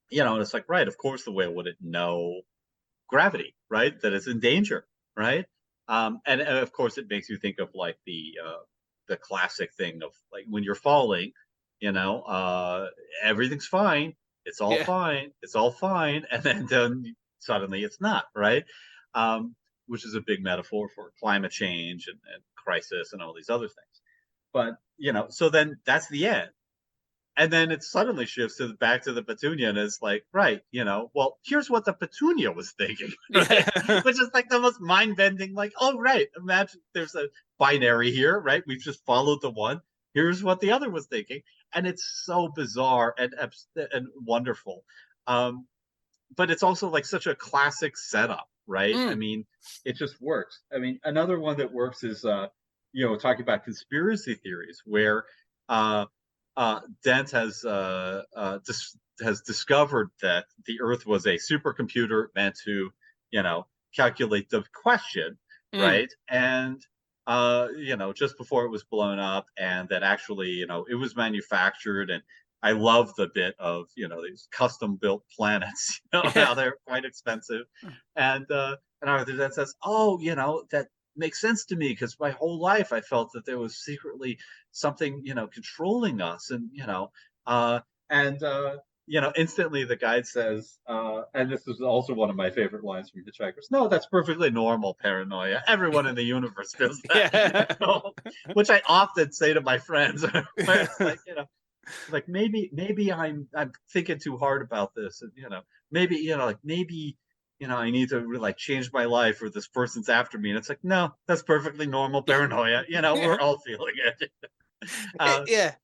[SPEAKER 6] you know, and it's like, right, of course the whale wouldn't know gravity, right? That it's in danger, right? And of course it makes you think of like the classic thing of like when you're falling, you know, everything's fine, it's all fine, it's all fine, and then suddenly it's not, right? Which is a big metaphor for climate change and crisis and all these other things. But you know, so then that's the end. And then it suddenly shifts back to the petunia, and it's like, right, you know, well, here's what the petunia was thinking, right? Which is like the most mind-bending, like, oh, right, imagine there's a binary here, right? We've just followed the one. Here's what the other was thinking. And it's so bizarre and wonderful. But it's also like such a classic setup, right? I mean, it just works. I mean, another one that works is, you know, talking about conspiracy theories, where Dent has discovered that the Earth was a supercomputer meant to, you know, calculate the question, right? And you know, just before it was blown up, and that actually, you know, it was manufactured. And I love the bit of, you know, these custom built planets, you know, how they're quite expensive. And Arthur Dent says, oh, you know, that makes sense to me, because my whole life I felt that there was secretly something, you know, controlling us. And you know, you know, instantly the guide says, and this is also one of my favorite lines from Hitchhickers, no, that's perfectly normal paranoia, everyone in the universe feels that. You know? Which I often say to my friends, where it's like, you know, like maybe I'm thinking too hard about this, and you know, maybe, you know, like maybe, you know, I need to like change my life, or this person's after me. And it's like, no, that's perfectly normal paranoia. You know, we're all feeling it.
[SPEAKER 5] Yeah.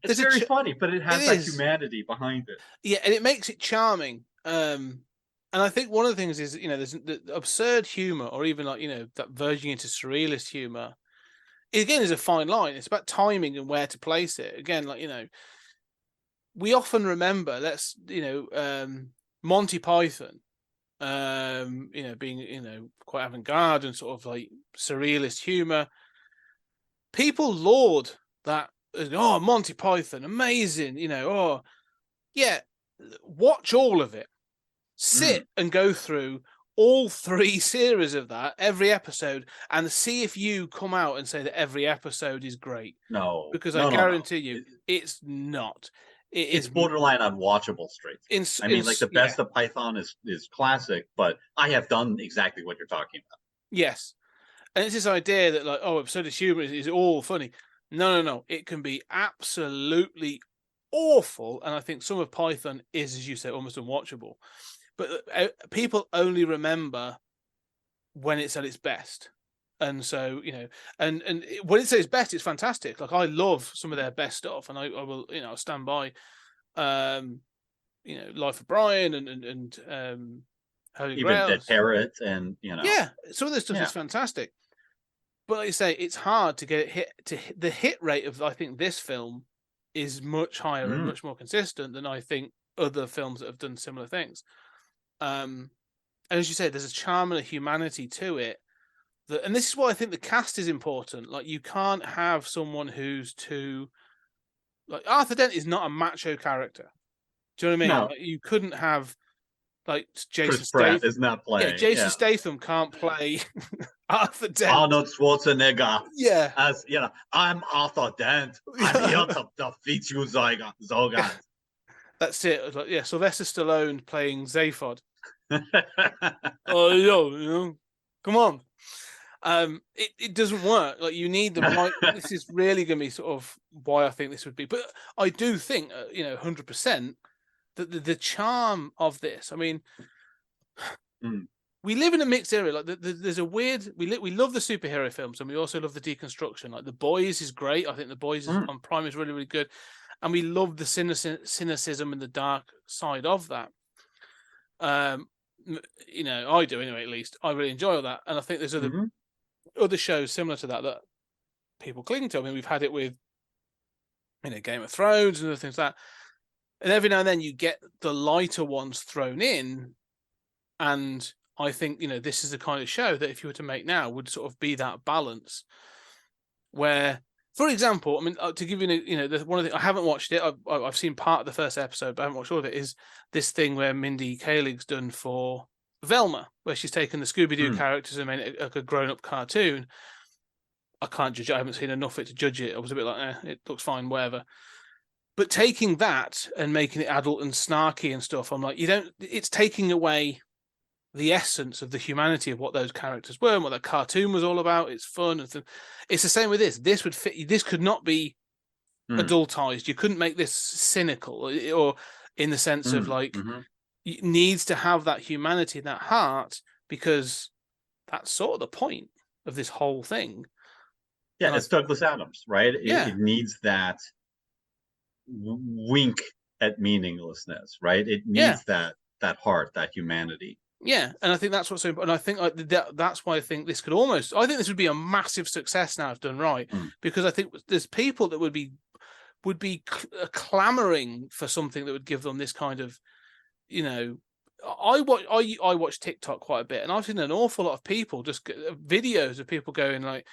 [SPEAKER 6] It's very funny, but it has
[SPEAKER 5] it
[SPEAKER 6] that
[SPEAKER 5] is.
[SPEAKER 6] humanity behind it.
[SPEAKER 5] Yeah, and it makes it charming. And I think one of the things is, there's the absurd humor, or even like, that verging into surrealist humor. Again, is a fine line. It's about timing and where to place it. Again, like, we often remember, Monty Python, being, quite avant-garde and sort of like surrealist humor. People laud that, oh, Monty Python, amazing, oh, yeah, watch all of it. Sit and go through all 3 series of that, every episode, and see if you come out and say that every episode is great.
[SPEAKER 6] No,
[SPEAKER 5] Because
[SPEAKER 6] no,
[SPEAKER 5] I
[SPEAKER 6] no,
[SPEAKER 5] guarantee you, it's not.
[SPEAKER 6] It's borderline unwatchable straight through. I mean, like, the best of Python is classic, but I have done exactly what you're talking about.
[SPEAKER 5] Yes. And it's this idea that, like, oh, episode of humor is all funny. No. It can be absolutely awful. And I think some of Python is, as you say, almost unwatchable. But people only remember when it's at its best. And so, and when it's at its best, it's fantastic. Like, I love some of their best stuff, and I will, I'll stand by, Life of Brian and Holy
[SPEAKER 6] Even
[SPEAKER 5] Grail.
[SPEAKER 6] Dead Parrot, and
[SPEAKER 5] Yeah, some of this stuff is fantastic. But like I say, it's hard to get it the hit rate of, I think, this film is much higher and much more consistent than I think other films that have done similar things. And as you say, there's a charm and a humanity to it. And this is why I think the cast is important. Like, you can't have someone who's too, like, Arthur Dent is not a macho character. Do you know what I mean?
[SPEAKER 6] No.
[SPEAKER 5] Like, you couldn't have, like, Jason
[SPEAKER 6] Chris Pratt
[SPEAKER 5] Statham.
[SPEAKER 6] is not playing.
[SPEAKER 5] Yeah, Jason Statham can't play Arthur Dent.
[SPEAKER 6] Arnold Schwarzenegger.
[SPEAKER 5] Yeah.
[SPEAKER 6] As I'm Arthur Dent. I'm here to defeat you, Zogan.
[SPEAKER 5] That's it. Like, yeah, Sylvester Stallone playing Zaphod. Oh, come on. It doesn't work. Like, you need the right. This is really going to be sort of why I think this would be. But I do think, 100% that the charm of this. I mean, we live in a mixed era. Like, there's a weird. We love the superhero films, and we also love the deconstruction. Like, The Boys is great. I think The Boys on Prime is really, really good, and we love the cynicism and the dark side of that. I do anyway. At least I really enjoy all that, and I think there's other shows similar to that people cling to. I mean, we've had it with, Game of Thrones and other things like that. And every now and then you get the lighter ones thrown in, and I think, this is the kind of show that if you were to make now would sort of be that balance. Where, for example, I mean, to give you, one of the, I haven't watched it. I've seen part of the first episode, but I haven't watched all of it. Is this thing where Mindy Kaling's done for Velma, where she's taken the Scooby-Doo characters and made it like a grown-up cartoon. I can't judge it. I haven't seen enough of it to judge it. I was a bit like, it looks fine, whatever. But taking that and making it adult and snarky and stuff, I'm like, it's taking away the essence of the humanity of what those characters were and what that cartoon was all about. It's fun. It's the same with this. This would fit. This could not be adultized. You couldn't make this cynical, or in the sense of like, it needs to have that humanity, that heart, because that's sort of the point of this whole thing.
[SPEAKER 6] Yeah, and it's Douglas Adams, right? It needs that wink at meaninglessness, right? It needs that heart, that humanity. Yeah, and I think that's what's so important. And I think that's why I think this could I think this would be a massive success now if done right, because I think there's people that would be clamoring for something that would give them this kind of, I watch TikTok quite a bit, and I've seen an awful lot of people just videos of people going like,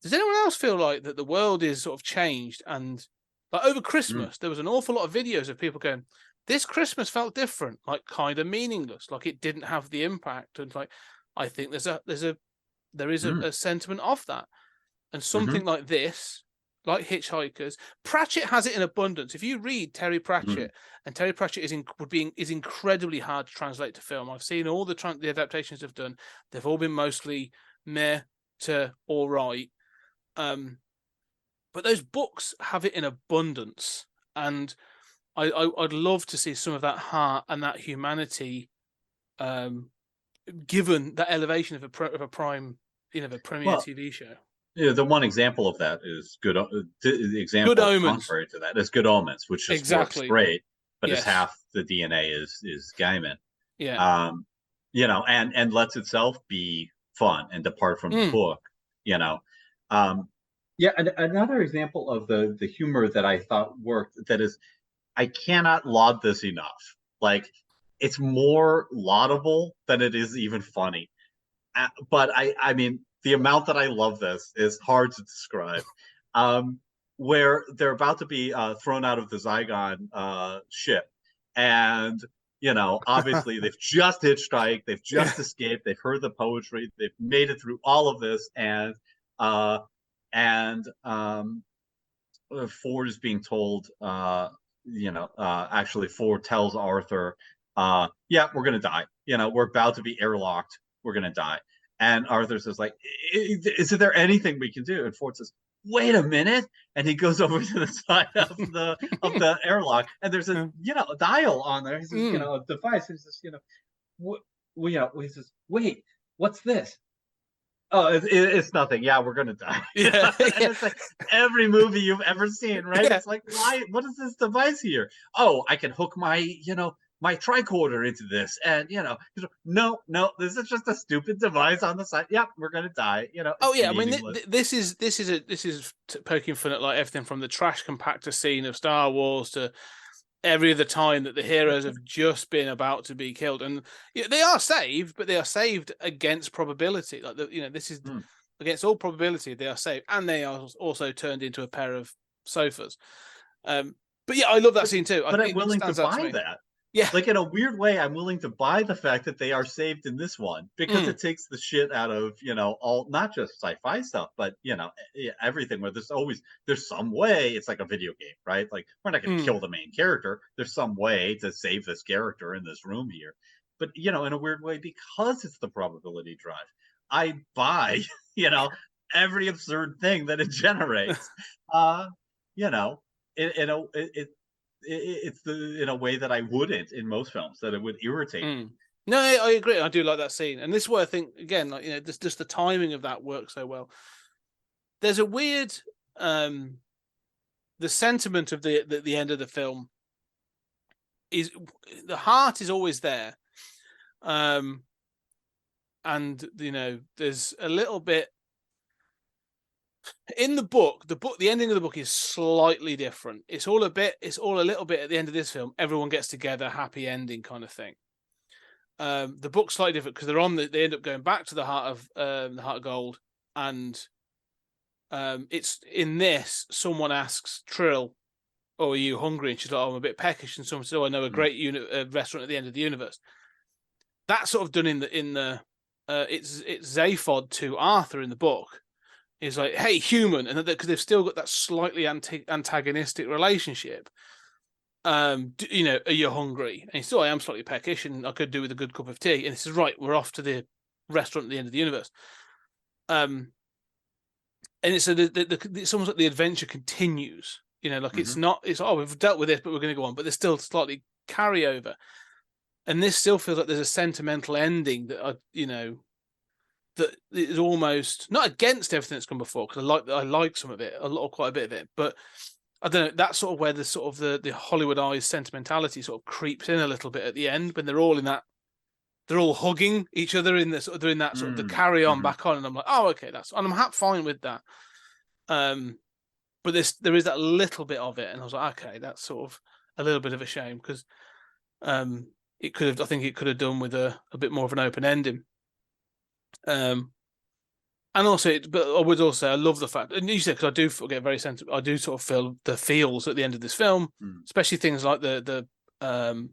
[SPEAKER 6] does anyone else feel like that the world is sort of changed? And like over Christmas, there was an awful lot of videos of people going, this Christmas felt different, like kind of meaningless, like it didn't have the impact. And like, I think there is a sentiment of that, and something like this, like Hitchhikers, Pratchett has it in abundance. If you read Terry Pratchett, and Terry Pratchett is incredibly hard to translate to film. I've seen all the adaptations they've done; they've all been mostly meh to all right. But those books have it in abundance, and I'd love to see some of that heart and that humanity, given that elevation of a prime, a premier TV show. Yeah, the one example of that is good. The example
[SPEAKER 5] Good Omens.
[SPEAKER 6] contrary to that is Good Omens, which just works
[SPEAKER 5] Exactly.
[SPEAKER 6] great, but is
[SPEAKER 5] Yes.
[SPEAKER 6] half the DNA is Gaiman.
[SPEAKER 5] Yeah.
[SPEAKER 6] And lets itself be fun and depart from the book. And another example of the humor that I thought worked, that is, I cannot laud this enough. Like, it's more laudable than it is even funny. But I mean, the amount that I love this is hard to describe. Where they're about to be thrown out of the Zygon ship, and obviously they've just hitchhiked, they've just escaped, they've heard the poetry, they've made it through all of this, and Ford is being told, actually Ford tells Arthur, yeah, we're gonna die. We're about to be airlocked. We're gonna die. And Arthur says, like, is there anything we can do? And Ford says, wait a minute. And he goes over to the side of the airlock, and there's a dial on there. He says, a device. He says, he says, wait, what's this? Oh, it's nothing. Yeah, we're gonna die.
[SPEAKER 5] Yeah.
[SPEAKER 6] And it's like every movie you've ever seen, right? Yeah. It's like, why? What is this device here? Oh, I can hook my, my tricorder into this, and no, this is just a stupid device on the side. Yep, we're gonna die.
[SPEAKER 5] Oh yeah, I mean, this is poking fun at like everything from the trash compactor scene of Star Wars to every other time that the heroes have just been about to be killed, and they are saved, but they are saved against probability. Like this is against all probability, they are saved, and they are also turned into a pair of sofas. But yeah, I love that scene too.
[SPEAKER 6] But I'm willing to buy that.
[SPEAKER 5] Yeah,
[SPEAKER 6] like in a weird way, I'm willing to buy the fact that they are saved in this one, because it takes the shit out of all, not just sci-fi stuff, but everything, where there's some way. It's like a video game, right? Like, we're not going to kill the main character. There's some way to save this character in this room here. But in a weird way, because it's the probability drive, I buy every absurd thing that it generates. It's in a way that I wouldn't in most films, that it would irritate me.
[SPEAKER 5] No, I agree. I do like that scene, and this is where I think, again, like, just the timing of that works so well. There's a weird, the sentiment of the end of the film is, the heart is always there, and there's a little bit. In the ending of the book is slightly different. It's all a little bit at the end of this film. Everyone gets together, happy ending kind of thing. The book's slightly different because they end up going back to the Heart of Gold, and it's in this. Someone asks Trill, "Oh, are you hungry?" And she's like, "Oh, I'm a bit peckish." And someone says, "Oh, I know a great restaurant at the end of the universe." That's sort of done in the it's Zaphod to Arthur in the book. Is like, hey, human, and because they've still got that slightly antagonistic relationship. Are you hungry? And he's still, I am slightly peckish, and I could do with a good cup of tea. And he says, right, we're off to the restaurant at the end of the universe. And it's it's almost like the adventure continues. It's not. It's we've dealt with this, but we're going to go on. But there's still slightly carryover, and this still feels like there's a sentimental ending that that is almost not against everything that's come before, because I like some of it, quite a bit of it, but I don't know, that's sort of where the sort of the Hollywoodized sentimentality sort of creeps in a little bit at the end, when they're all hugging each other in this, doing that sort of the carry on back on, and I'm like, oh, okay, and I'm fine with that. But there is that little bit of it, and I was like, okay, that's sort of a little bit of a shame, because it could have done with a bit more of an open ending. And also, but I would also, I love the fact, and you said, because I do get very sensitive, I do sort of feel the feels at the end of this film, especially things like the point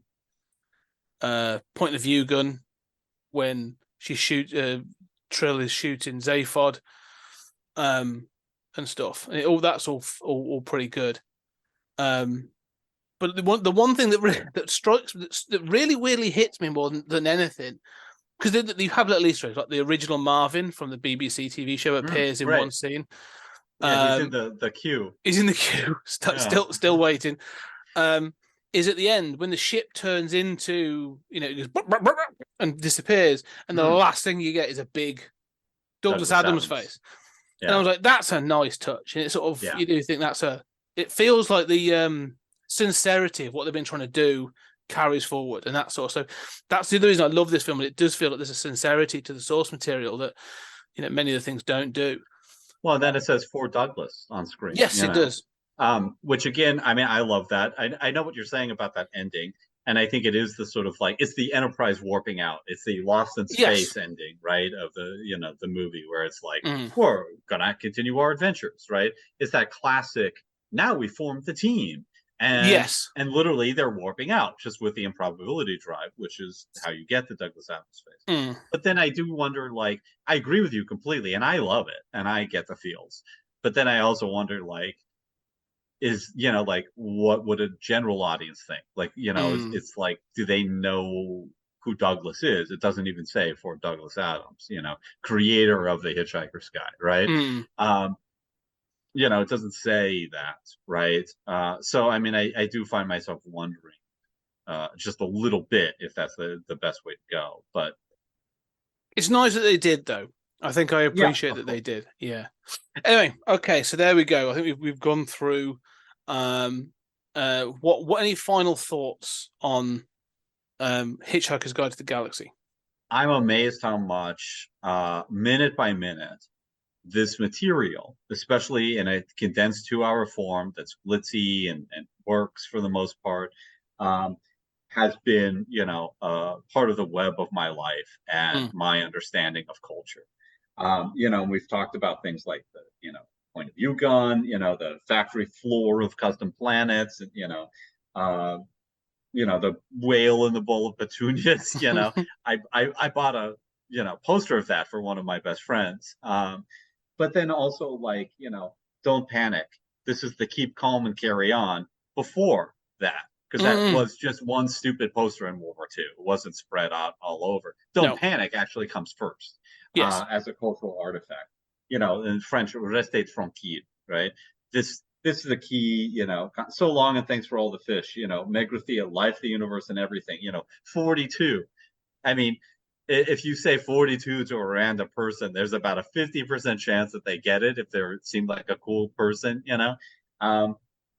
[SPEAKER 5] of view gun when Trill is shooting Zaphod, and stuff, and that's all pretty good. But the one thing that really weirdly hits me more than anything, because you have little Easter eggs, like the original Marvin from the BBC TV show appears in one scene.
[SPEAKER 6] Yeah, he's in the queue.
[SPEAKER 5] He's in the queue, still waiting. Is at the end when the ship turns into, it goes and disappears, and the last thing you get is a big Douglas Adams face. And I was like, that's a nice touch. And it sort of, you do think it feels like the sincerity of what they've been trying to do carries forward and that sort of. So that's the other reason I love this film. And it does feel like there's a sincerity to the source material that, many of the things don't do.
[SPEAKER 6] Well, then it says for Douglas on screen.
[SPEAKER 5] Yes, it does.
[SPEAKER 6] Which again, I mean, I love that. I know what you're saying about that ending. And I think it is the sort of like, it's the Enterprise warping out. It's the Lost in Space ending, right? Of the, the movie where it's like, we're going to continue our adventures, right? It's that classic, now we formed the team. And, and literally they're warping out just with the improbability drive, which is how you get the Douglas Adams space. But then I do wonder, like, I agree with you completely and I love it and I get the feels. But then I also wonder, like, is, like, what would a general audience think? Like, it's like, do they know who Douglas is? It doesn't even say for Douglas Adams, creator of the Hitchhiker's Guide, right? It doesn't say that, right? So, I mean, I do find myself wondering just a little bit if that's the best way to go. But
[SPEAKER 5] it's nice that they did, though. I think I appreciate that they did. Yeah. Anyway, okay, so there we go. I think we've gone through. What any final thoughts on Hitchhiker's Guide to the Galaxy?
[SPEAKER 6] I'm amazed how much minute by minute this material, especially in a condensed 2-hour form that's glitzy and works for the most part, has been part of the web of my life and my understanding of culture. We've talked about things like the point of view gun, the factory floor of custom planets, and the whale in the bowl of petunias. I bought a poster of that for one of my best friends. But then also, like, don't panic. This is the keep calm and carry on before that, because that was just one stupid poster in World War II. It wasn't spread out all over. Don't panic actually comes first as a cultural artifact. In French, restez tranquille, right? This is the key, so long and thanks for all the fish, Megrithia, life, the universe, and everything, 42. I mean, if you say 42 to a random person, there's about a 50% chance that they get it if they seem like a cool person,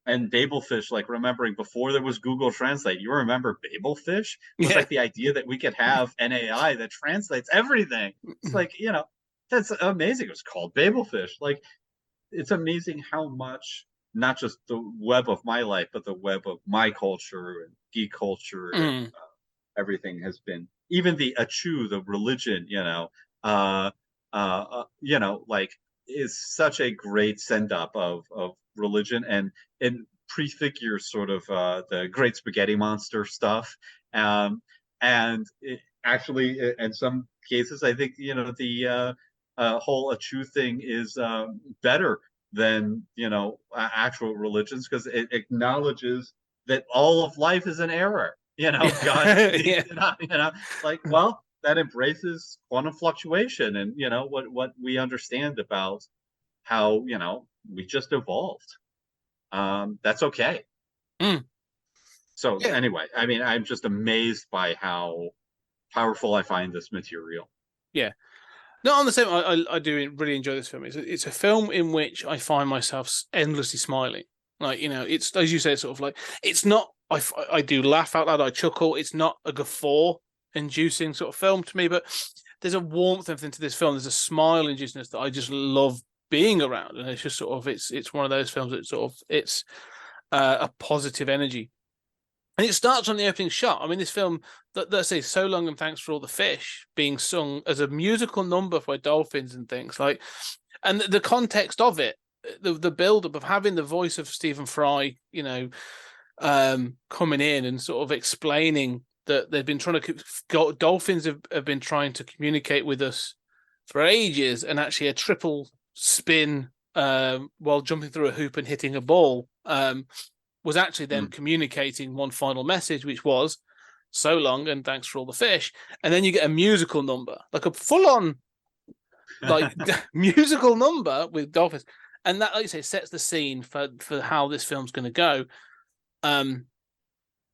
[SPEAKER 6] and Babelfish, like, remembering before there was Google Translate, you remember Babelfish? It was like the idea that we could have an AI that translates everything. It's like, that's amazing. It was called Babelfish. Like, it's amazing how much, not just the web of my life, but the web of my culture and geek culture and everything has been, even the Achu, the religion, like, is such a great send up of religion and prefigures sort of the great spaghetti monster stuff. And it actually, in some cases, I think, the whole Achu thing is better than actual religions, because it acknowledges that all of life is an error. God, like, well, that embraces quantum fluctuation and what we understand about how we just evolved. That's okay. So anyway, I mean, I'm just amazed by how powerful I find this material. Yeah.
[SPEAKER 5] No, on the same, I do really enjoy this film. It's a film in which I find myself endlessly smiling. Like, it's, as you say, sort of like, it's not, I do laugh out loud, I chuckle. It's not a guffaw-inducing sort of film to me, but there's a warmth into this film. There's a smile-inducingness that I just love being around, and it's just sort of, it's one of those films that sort of, it's a positive energy. And it starts on the opening shot. I mean, this film, let's say, So Long and Thanks for All the Fish, being sung as a musical number by dolphins and things like, and the context of it, the build-up of having the voice of Stephen Fry, coming in and sort of explaining that they've been trying to, dolphins have been trying to communicate with us for ages, and actually a triple spin while jumping through a hoop and hitting a ball was actually them communicating one final message, which was so long and thanks for all the fish. And then you get a musical number, like a full-on like musical number with dolphins. And that, like you say, sets the scene for how this film's going to go. And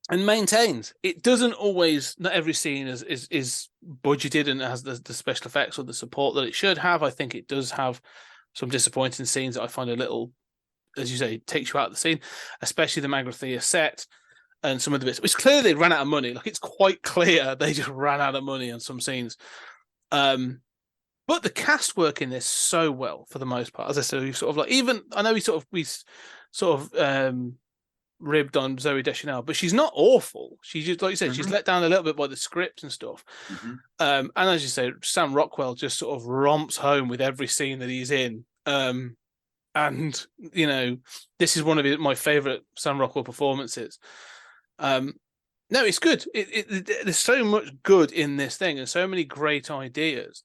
[SPEAKER 5] maintains. It doesn't always, not every scene is budgeted and has the special effects or the support that it should have. I think it does have some disappointing scenes that I find a little, as you say, takes you out of the scene, especially the Magrathea set and some of the bits. It's clear they ran out of money. Like, it's quite clear they just ran out of money on some scenes. But the cast work in this so well for the most part. As I said, we sort of like, even I know we sort of ribbed on Zoe Deschanel, but she's not awful. She's just, like you said, she's let down a little bit by the script and stuff. And as you say, Sam Rockwell just sort of romps home with every scene that he's in. And you know, this is one of my favorite Sam Rockwell performances. No, it's good. There's so much good in this thing and so many great ideas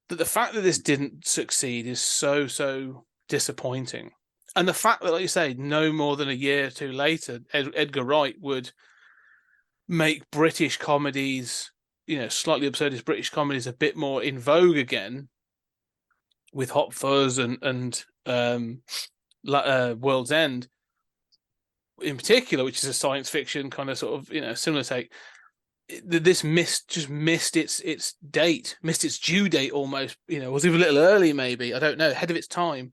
[SPEAKER 5] that the fact that this didn't succeed is so disappointing. And the fact that, like you say, no more than a year or two later, Edgar Wright would make British comedies, you know, slightly absurdist British comedies, a bit more in vogue again, with Hot Fuzz and World's End, in particular, which is a science fiction kind of sort of, you know, similar take. This missed its date, missed its due date almost. You know, was even a little early, maybe, I don't know, ahead of its time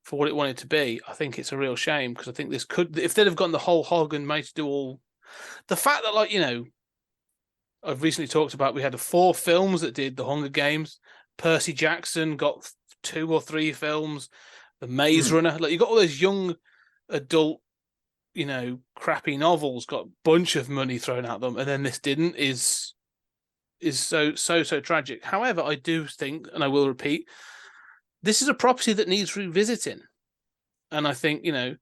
[SPEAKER 5] for what it wanted to be. I think it's a real shame, because I think this could, if they'd have gotten the whole hog and made to do all the fact that, like, you know, I've recently talked about, we had 4 films that did the Hunger Games. Percy Jackson got 2 or 3 films. The Maze Runner, like, you got all those young adult, you know, crappy novels got a bunch of money thrown at them, and then this didn't, is so tragic. However, I do think, and I will repeat, this is a property that needs revisiting. And I think, you know,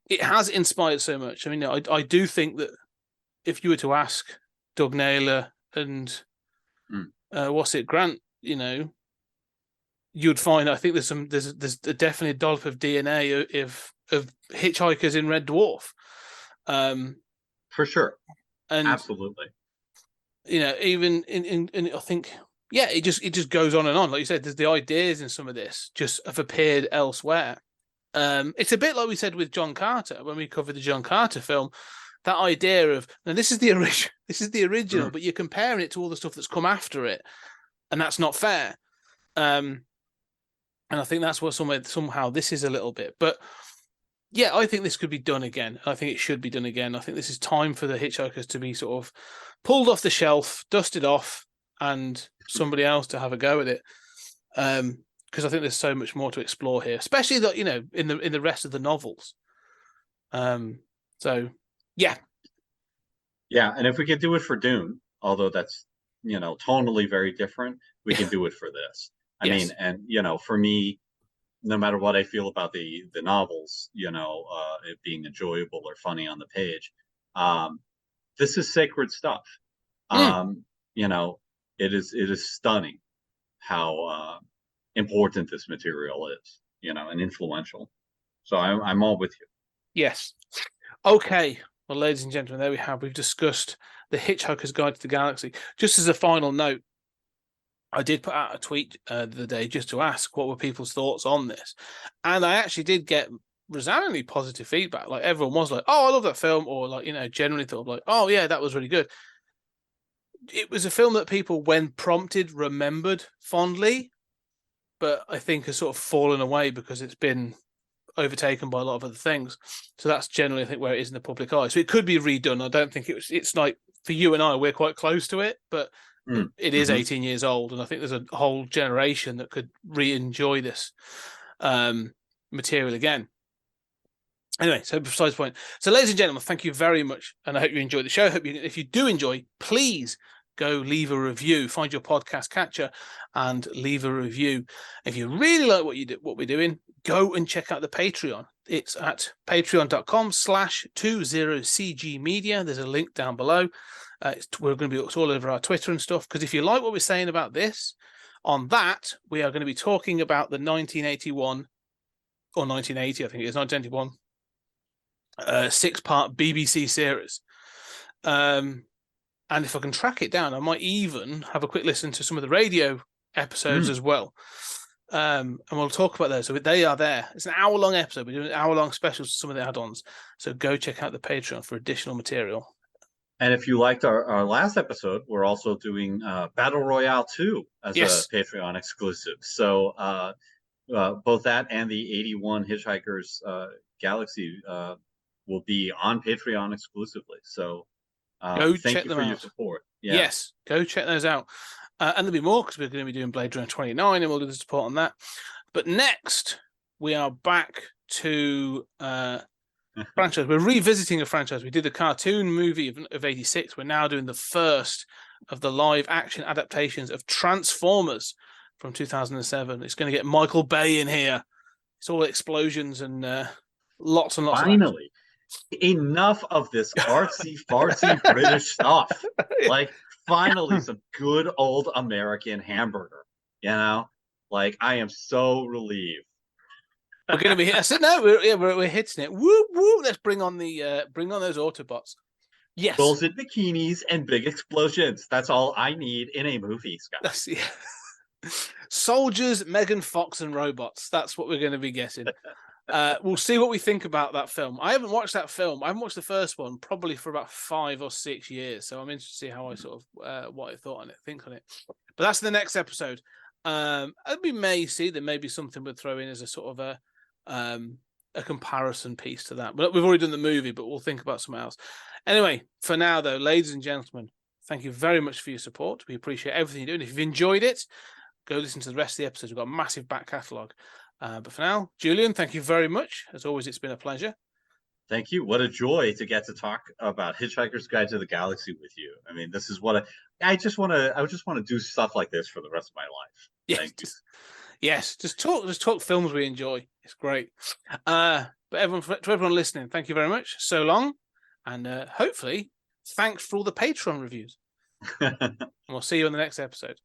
[SPEAKER 5] it has inspired so much. I mean, I do think that if you were to ask Doug Naylor and Grant, you know, you'd find, I think there's definitely a dollop of DNA of Hitchhikers in Red Dwarf.
[SPEAKER 6] For sure.
[SPEAKER 5] And
[SPEAKER 6] absolutely.
[SPEAKER 5] You know, even in I think, yeah, it just goes on and on. Like you said, there's the ideas in some of this just have appeared elsewhere. It's a bit like we said with John Carter when we covered the John Carter film. That idea of, now this is the original, but you're comparing it to all the stuff that's come after it, and that's not fair. And I think that's what somehow this is a little bit. But yeah, I think this could be done again. I think it should be done again. I think this is time for the Hitchhikers to be sort of pulled off the shelf, dusted off, and somebody else to have a go at it. Because I think there's so much more to explore here, especially that, you know, in the rest of the novels. So yeah.
[SPEAKER 6] Yeah, and if we could do it for Dune, although that's, you know, tonally very different, we can do it for this. I mean, and, you know, for me, no matter what I feel about the novels, you know, it being enjoyable or funny on the page, this is sacred stuff. You know, it is stunning how important this material is, you know, and influential. So I'm all with you. Yes.
[SPEAKER 5] Okay. Well, ladies and gentlemen, there we have. We've discussed The Hitchhiker's Guide to the Galaxy. Just as a final note, I did put out a tweet the other day just to ask what were people's thoughts on this. And I actually did get resoundingly positive feedback. Like, everyone was like, oh, I love that film. Or, like, you know, generally thought like, oh, yeah, that was really good. It was a film that people, when prompted, remembered fondly, but I think has sort of fallen away because it's been overtaken by a lot of other things. So that's generally, I think, where it is in the public eye. So it could be redone. I don't think it's like, for you and I, we're quite close to it, but it is 18 years old, and I think there's a whole generation that could re-enjoy this material again. Anyway, so besides the point. So, ladies and gentlemen, thank you very much, and I hope you enjoyed the show. If you do enjoy, please go leave a review. Find your podcast catcher and leave a review. If you really like what we're doing, go and check out the Patreon. It's at patreon.com/20cg media. There's a link down below. We're going to be all over our Twitter and stuff, because if you like what we're saying about this, on that, we are going to be talking about the 1981 or 1980, I think it is, 1981, 6-part BBC series. And if I can track it down, I might even have a quick listen to some of the radio episodes as well. And we'll talk about those. So they are there. It's an hour-long episode. We're doing hour-long specials to some of the add-ons. So go check out the Patreon for additional material.
[SPEAKER 6] And if you liked our last episode, we're also doing Battle Royale 2 as a Patreon exclusive. So both that and the 81 Hitchhikers Galaxy will be on Patreon exclusively. So
[SPEAKER 5] Go
[SPEAKER 6] thank
[SPEAKER 5] check
[SPEAKER 6] you
[SPEAKER 5] them
[SPEAKER 6] for your
[SPEAKER 5] out.
[SPEAKER 6] support. Yeah.
[SPEAKER 5] Yes, go check those out. And there'll be more because we're going to be doing Blade Runner 29 and we'll do the support on that. But next, we are back to franchise. We're revisiting a franchise. We did the cartoon movie of 86. We're now doing the first of the live action adaptations of Transformers from 2007. It's going to get Michael Bay in here. It's all explosions and lots and lots
[SPEAKER 6] Finally, enough of this artsy fartsy British stuff. Like, finally, some good old American hamburger. You know, like, I am so relieved.
[SPEAKER 5] We're going to be. I said no. We're hitting it. Woo woo! Let's bring on those Autobots. Yes.
[SPEAKER 6] Girls in bikinis and big explosions. That's all I need in a movie, Scott.
[SPEAKER 5] Soldiers, Megan Fox, and robots. That's what we're going to be getting. We'll see what we think about that film. I haven't watched that film. I haven't watched the first one probably for about 5 or 6 years. So I'm interested to see how I sort of what I thought on it, think on it. But that's the next episode. We may see there may be something we'll throw in as a sort of a comparison piece to that. But we've already done the movie, but we'll think about something else. Anyway, for now though, ladies and gentlemen, thank you very much for your support. We appreciate everything you're doing. If you've enjoyed it, go listen to the rest of the episodes. We've got a massive back catalogue. But for now, Julian, thank you very much. As always, it's been a pleasure.
[SPEAKER 6] Thank you. What a joy to get to talk about Hitchhiker's Guide to the Galaxy with you. I mean, this is what I just want to do stuff like this for the rest of my life.
[SPEAKER 5] Yes,
[SPEAKER 6] Thank you.
[SPEAKER 5] Yes, just talk films we enjoy. It's great. But to everyone listening, thank you very much. So long, and hopefully, thanks for all the Patreon reviews. And we'll see you on the next episode.